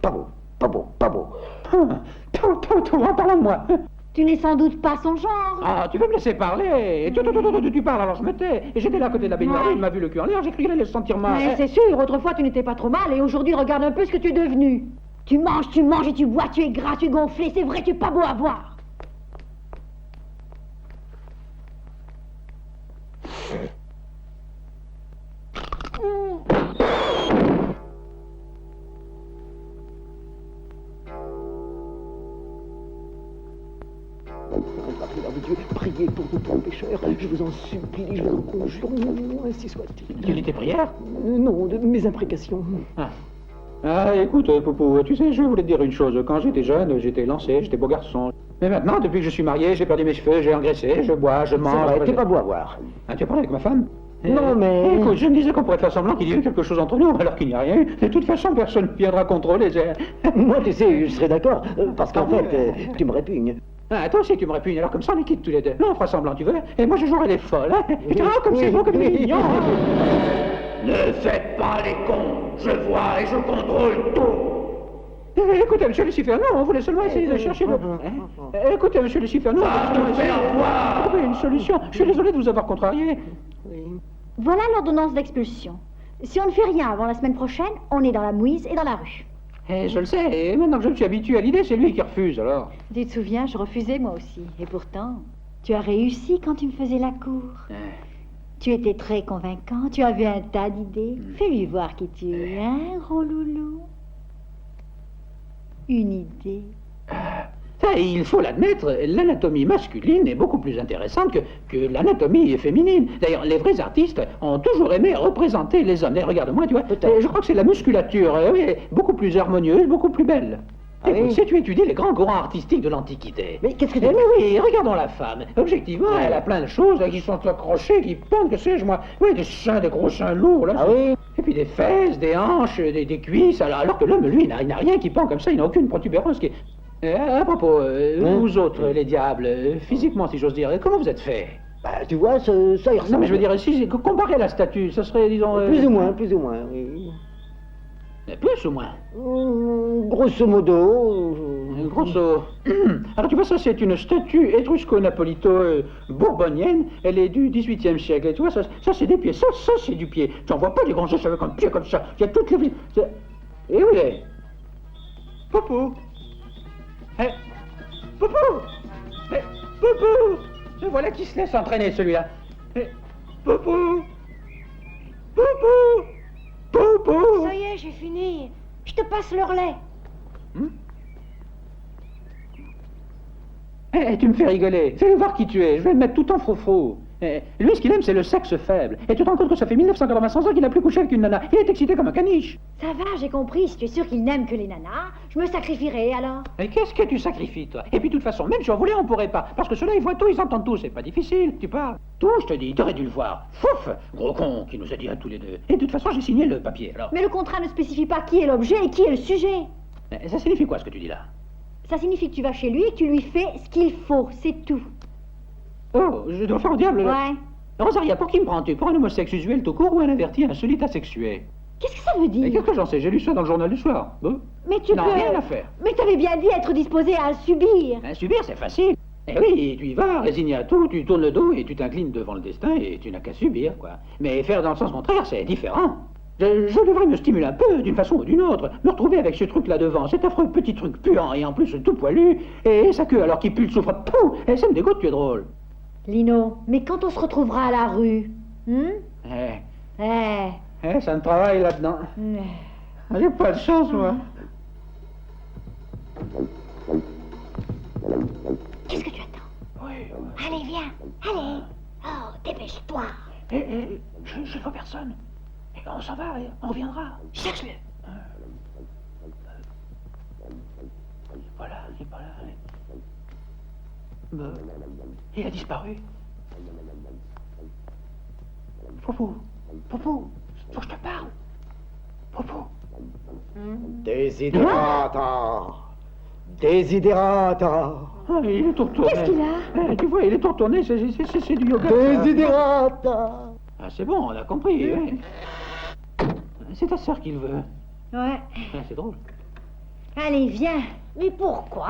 Pas beau, pas beau, pas beau. En parlant de moi. Tu n'es sans doute pas son genre. Ah, tu veux me laisser parler? Tu parles, alors je me tais. Et j'étais là à côté de la baignoire, il m'a vu le cul en l'air, j'ai cru qu'il allait se sentir mal. Mais c'est sûr, autrefois tu n'étais pas trop mal, et aujourd'hui regarde un peu ce que tu es devenu. Tu manges et tu bois, tu es gras, tu es gonflé, c'est vrai, tu es pas beau à voir. Dieu, priez pour nous pauvres pécheurs. Je vous en supplie, je vous en conjure, ainsi soit-il. Tu dis tes prières? Non, de mes imprécations. Ah, écoute, Poupou, tu sais, je voulais te dire une chose. Quand j'étais jeune, j'étais lancé, j'étais beau garçon. Mais maintenant, depuis que je suis marié, j'ai perdu mes cheveux, j'ai engraissé, je bois, je mange... C'est vrai, t'es pas beau à voir. Ah, tu as parlé avec ma femme? Non, mais... Écoute, je me disais qu'on pourrait faire semblant qu'il y ait eu quelque chose entre nous, alors qu'il n'y a rien eu. De toute façon, personne ne viendra contrôler. Moi, tu sais, je serais d'accord, parce qu'en fait, tu me répugnes. Ah, toi aussi, tu me répugnes, alors comme ça, on est quitte tous les deux. Non, on fera semblant, tu veux? Et moi, je jouerai les folles, hein? Et tu vois, comme c'est beau, comme c'est mignon. Ne faites pas les cons. Je vois et je contrôle tout. Écoutez, monsieur Lucifer, non, on voulait seulement essayer de chercher le... Écoutez, monsieur Lucifer, non, on va essayer de trouver une solution. Je suis désolé de vous avoir contrarié. Voilà l'ordonnance d'expulsion. Si on ne fait rien avant la semaine prochaine, on est dans la mouise et dans la rue. Je le sais, et maintenant que je me suis habitué à l'idée, c'est lui qui refuse, alors. Tu te souviens, je refusais moi aussi. Et pourtant... Tu as réussi quand tu me faisais la cour. Tu étais très convaincant, tu avais un tas d'idées. Fais-lui voir qui tu es, hein, gros loulou. Une idée. Il faut l'admettre, l'anatomie masculine est beaucoup plus intéressante que l'anatomie féminine. D'ailleurs, les vrais artistes ont toujours aimé représenter les hommes. Et regarde-moi, tu vois, je crois que c'est la musculature, oui, beaucoup plus harmonieuse, beaucoup plus belle. Écoute, si tu étudies les grands courants artistiques de l'Antiquité... Mais qu'est-ce que tu... oui, regardons la femme. Objectivement, elle a plein de choses qui sont accrochées, qui pendent, que sais-je moi. Oui, des seins, des gros seins lourds, là. Et puis des fesses, des hanches, des cuisses, alors que l'homme, lui, il n'a rien qui pend comme ça, il n'a aucune protubérance qui... à propos, vous autres, les diables, physiquement, si j'ose dire, comment vous êtes faits? Bah, tu vois, ça y ressemble. Non, mais je veux dire, si comparé à la statue, ça serait, disons... Plus ou moins, oui. Plus ou moins? Grosso modo... Grosso... Alors tu vois, ça c'est une statue étrusco-napolito-bourbonienne, elle est du XVIIIe siècle, et tu vois, ça c'est des pieds, ça c'est du pied. Tu n'en vois pas des grands os avec un pied comme ça, il y a toutes les... Et oui, Popo. Popo. Popo. Et voilà qui se laisse entraîner, celui-là. Popo. Popo. Popo. Ça y est, j'ai fini. Je te passe le relais. Tu me fais rigoler. Fais-le voir qui tu es. Je vais me mettre tout en froufrou. Lui, ce qu'il aime, c'est le sexe faible. Et tu te rends compte que ça fait 1985 ans qu'il n'a plus couché avec une nana. Il est excité comme un caniche. Ça va, j'ai compris. Si tu es sûr qu'il n'aime que les nanas, je me sacrifierai alors. Mais qu'est-ce que tu sacrifies, toi? Et puis, de toute façon, même si on voulait, on pourrait pas. Parce que ceux-là, ils voient tout, ils entendent tout. C'est pas difficile, tu parles. Tout, je te dis, t'aurais dû le voir. Fouf! Gros con, qui nous a dit à tous les deux. Et de toute façon, j'ai signé le papier, alors. Mais le contrat ne spécifie pas qui est l'objet et qui est le sujet. Ça signifie quoi, ce que tu dis là? Ça signifie que tu vas chez lui et que tu lui fais ce qu'il faut, c'est tout. Oh, je dois faire au diable, là. Ouais. Rosaria, pour qui me prends-tu? Pour un homosexuel tout court ou un averti, un solide asexué? Qu'est-ce que ça veut dire? Qu'est-ce que j'en sais? J'ai lu ça dans le journal du soir. Bon. Mais tu non, peux... rien à faire. Mais t'avais bien dit être disposé à subir. Subir, c'est facile. Eh oui, tu y vas, résigné à tout, tu tournes le dos et tu t'inclines devant le destin et tu n'as qu'à subir, quoi. Mais faire dans le sens contraire, c'est différent. Je devrais me stimuler un peu, d'une façon ou d'une autre. Me retrouver avec ce truc là devant, cet affreux petit truc puant et en plus tout poilu, et sa queue alors qu'il pue le soufre. Pouh, et ça me dégoûte, tu es drôle. Lino, mais quand on se retrouvera à la rue, ça me travaille là-dedans. J'ai pas de chance, moi. Qu'est-ce que tu attends? Allez, viens. Allez. Oh, dépêche-toi. Je vois personne. On s'en va, on reviendra. Cherche-le. Voilà, il est pas là. Il a disparu. Popo, Popo, faut que je te parle. Popo. Desiderata. Desiderata. Ah, il est tout retourné. Qu'est-ce qu'il a? Tu vois, il est tout retourné, c'est du yoga. Desiderata. Ah, c'est bon, on a compris. Ouais. C'est ta sœur qui le veut. Ouais. C'est drôle. Allez, viens. Mais pourquoi?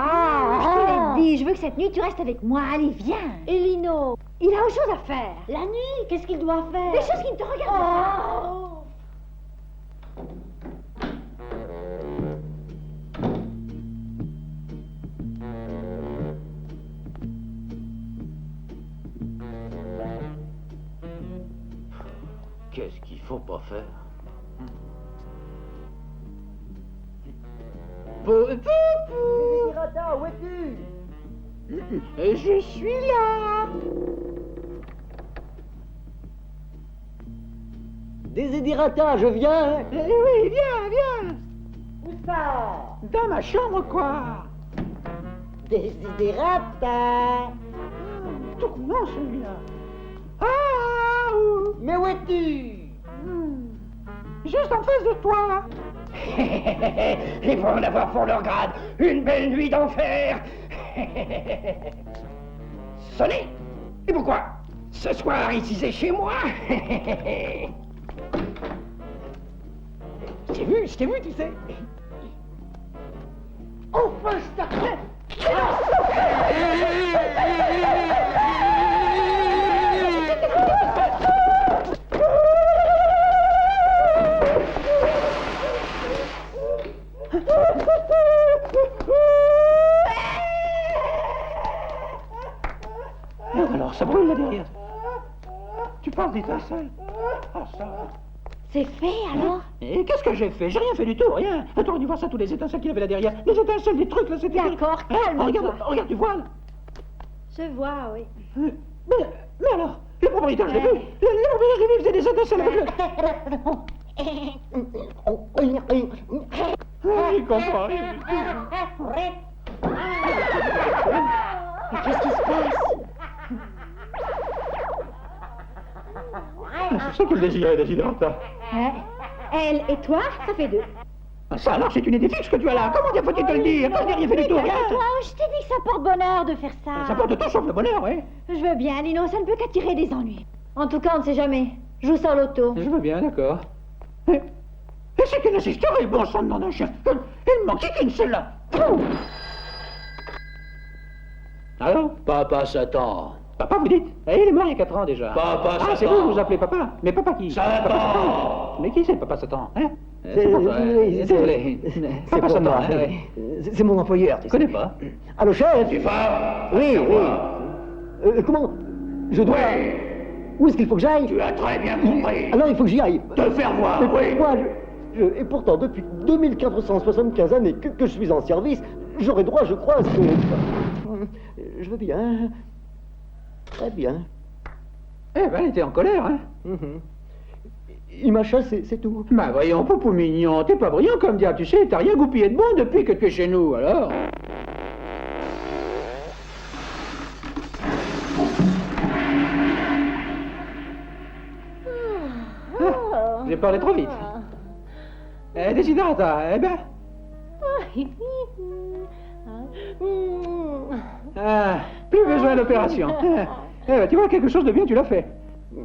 Je te l'ai dit, je veux que cette nuit tu restes avec moi. Allez, viens. Et Lino? Il a autre chose à faire. La nuit, qu'est-ce qu'il doit faire? Des choses qui ne te regardent pas. Oh. Qu'est-ce qu'il faut pas faire? Desiderata, où es-tu? Je suis là. Desiderata, je viens. Oui, viens. Où ça? Dans ma chambre, quoi. Desiderata. Tout coulant, celui-là. Mais où es-tu? Juste en face de toi. Ils vont en avoir pour leur grade une belle nuit d'enfer. Sonnez. Et pourquoi? Ce soir, ici, c'est chez moi. Je t'ai vu, tu sais. Enfin, je t'arrête. ça brûle là derrière. Tu parles d'étincelles. Ah, ça va. C'est fait alors? Et qu'est-ce que j'ai fait? J'ai rien fait du tout, rien. T'aurais dû voir ça, tous les étincelles qu'il y avait là derrière. Les étincelles, des trucs là, c'était... D'accord, calme-toi. Regarde, tu vois là. Je vois, oui. Mais alors, le propriétaire, je l'ai vu. Le propriétaire, je l'ai vu, il faisait des étincelles avec le... Il comprend rien du tout. Mais qu'est-ce qui se passe? C'est ça qu'elle désirait, Desiderata. Elle et toi, ça fait 2. Ça alors, c'est une idée fixe que tu as là. Comment dire faut-il te le dire? Quand je n'ai rien fait du tout, rien. Toi, je t'ai dit que ça porte bonheur de faire ça. Ça porte tout sauf le bonheur, oui. Je veux bien, Lino, ça ne peut qu'attirer des ennuis. En tout cas, on ne sait jamais. Joue sans l'auto. Je veux bien, d'accord. Et c'est qu'elle assisterait, bon sang de nom d'un chien. Elle manquait qu'une celle-là. Alors? Papa Satan. Papa, vous dites? Il est mort il y a 4 ans déjà. Papa Satan. Ah, c'est vous appelez papa. Mais papa qui? Satan. Mais qui c'est Papa Satan, hein? C'est pour toi. Papa Satan, hein? C'est mon employeur, tu sais. Je connais pas. Allô, chef? Tu vas? Oui. Comment? Je dois... Oui. Où est-ce qu'il faut que j'aille? Tu as très bien compris. Alors il faut que j'y aille. Te faire voir, Mais oui. pourquoi et pourtant, depuis 2475 années que je suis en service, j'aurais droit, je crois, à ce que... Je veux bien. Très bien. Eh ben, elle était en colère, hein? Il m'a chassé, c'est tout. Bah voyons, Poupou mignon, t'es pas brillant comme diable, tu sais, t'as rien goupillé de bon depuis que tu es chez nous, alors? J'ai parlé trop vite. Desiderata, eh ben... plus besoin d'opération. Tu vois, quelque chose de bien, tu l'as fait.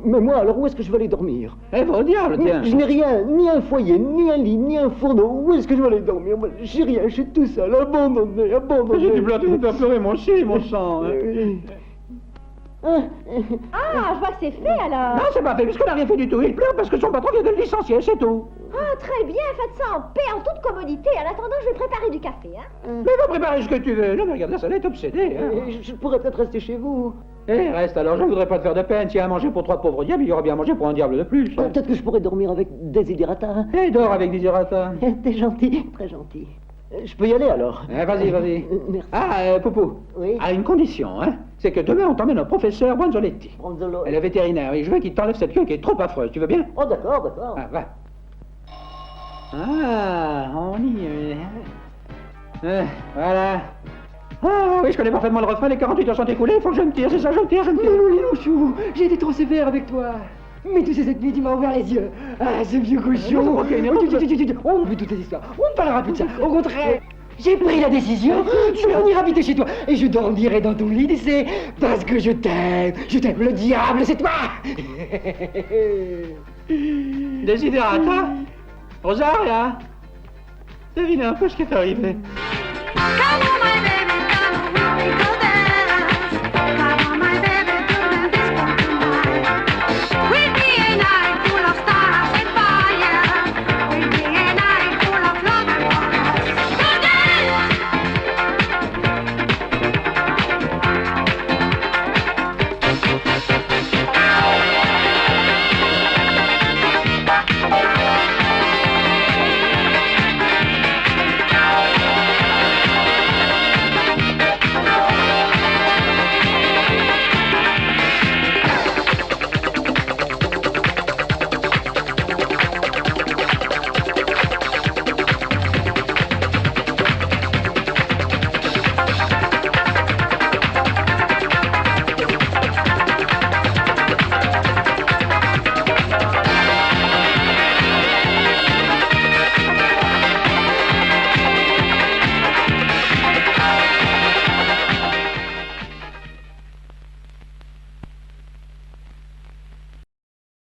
Mais moi, alors où est-ce que je vais aller dormir? Eh ben, au diable, tiens. Je n'ai rien, ni un foyer, ni un lit, ni un fourneau. Où est-ce que je vais aller dormir? Moi, j'ai rien, je suis tout seul, abandonné. J'ai du blanc, tu vas pleurer, mon chien, mon sang. Ah, je vois que c'est fait alors. Non, c'est pas fait, puisqu'on n'a rien fait du tout. Il pleure parce que son patron vient de le licencier, c'est tout. Ah, très bien, faites ça en paix, en toute commodité. En attendant, je vais préparer du café, hein. Mais va préparer ce que tu veux. Non, mais regarde là, ça est obsédé, hein. Je pourrais peut-être rester chez vous. Reste alors, je voudrais pas te faire de peine. S'il y a à manger pour 3 pauvres diables, il y aura bien à manger pour un diable de plus. Peut-être que je pourrais dormir avec Desiderata. Dors avec Desiderata. T'es gentil, très gentil. Je peux y aller alors? Vas-y. Merci. Poupou. Oui? À une condition, hein. C'est que demain, on t'emmène au professeur Branzoletti. Branzolo. Le vétérinaire, oui. Je veux qu'il t'enlève cette queue qui est trop affreuse. Tu veux bien? Oh, d'accord. Ah, va. Ah, on y est. Voilà. Ah, oui, je connais parfaitement le refrain. Les 48 heures sont écoulées. Il faut que je me tire, c'est ça, je me tire. Lino chou, j'ai été trop sévère avec toi. Mais tu sais, cette nuit, tu m'as ouvert les yeux. Ah, ce vieux cochon. On ne veut toutes ces histoires. On ne parlera plus de ça. Au contraire, j'ai pris la décision de venir habiter chez toi. Et je dormirai dans ton lit, tu sais, parce que je t'aime. Je t'aime, le diable, c'est toi. Desiderata? Rosaria? Devinez un peu ce qui est arrivé. Come on, my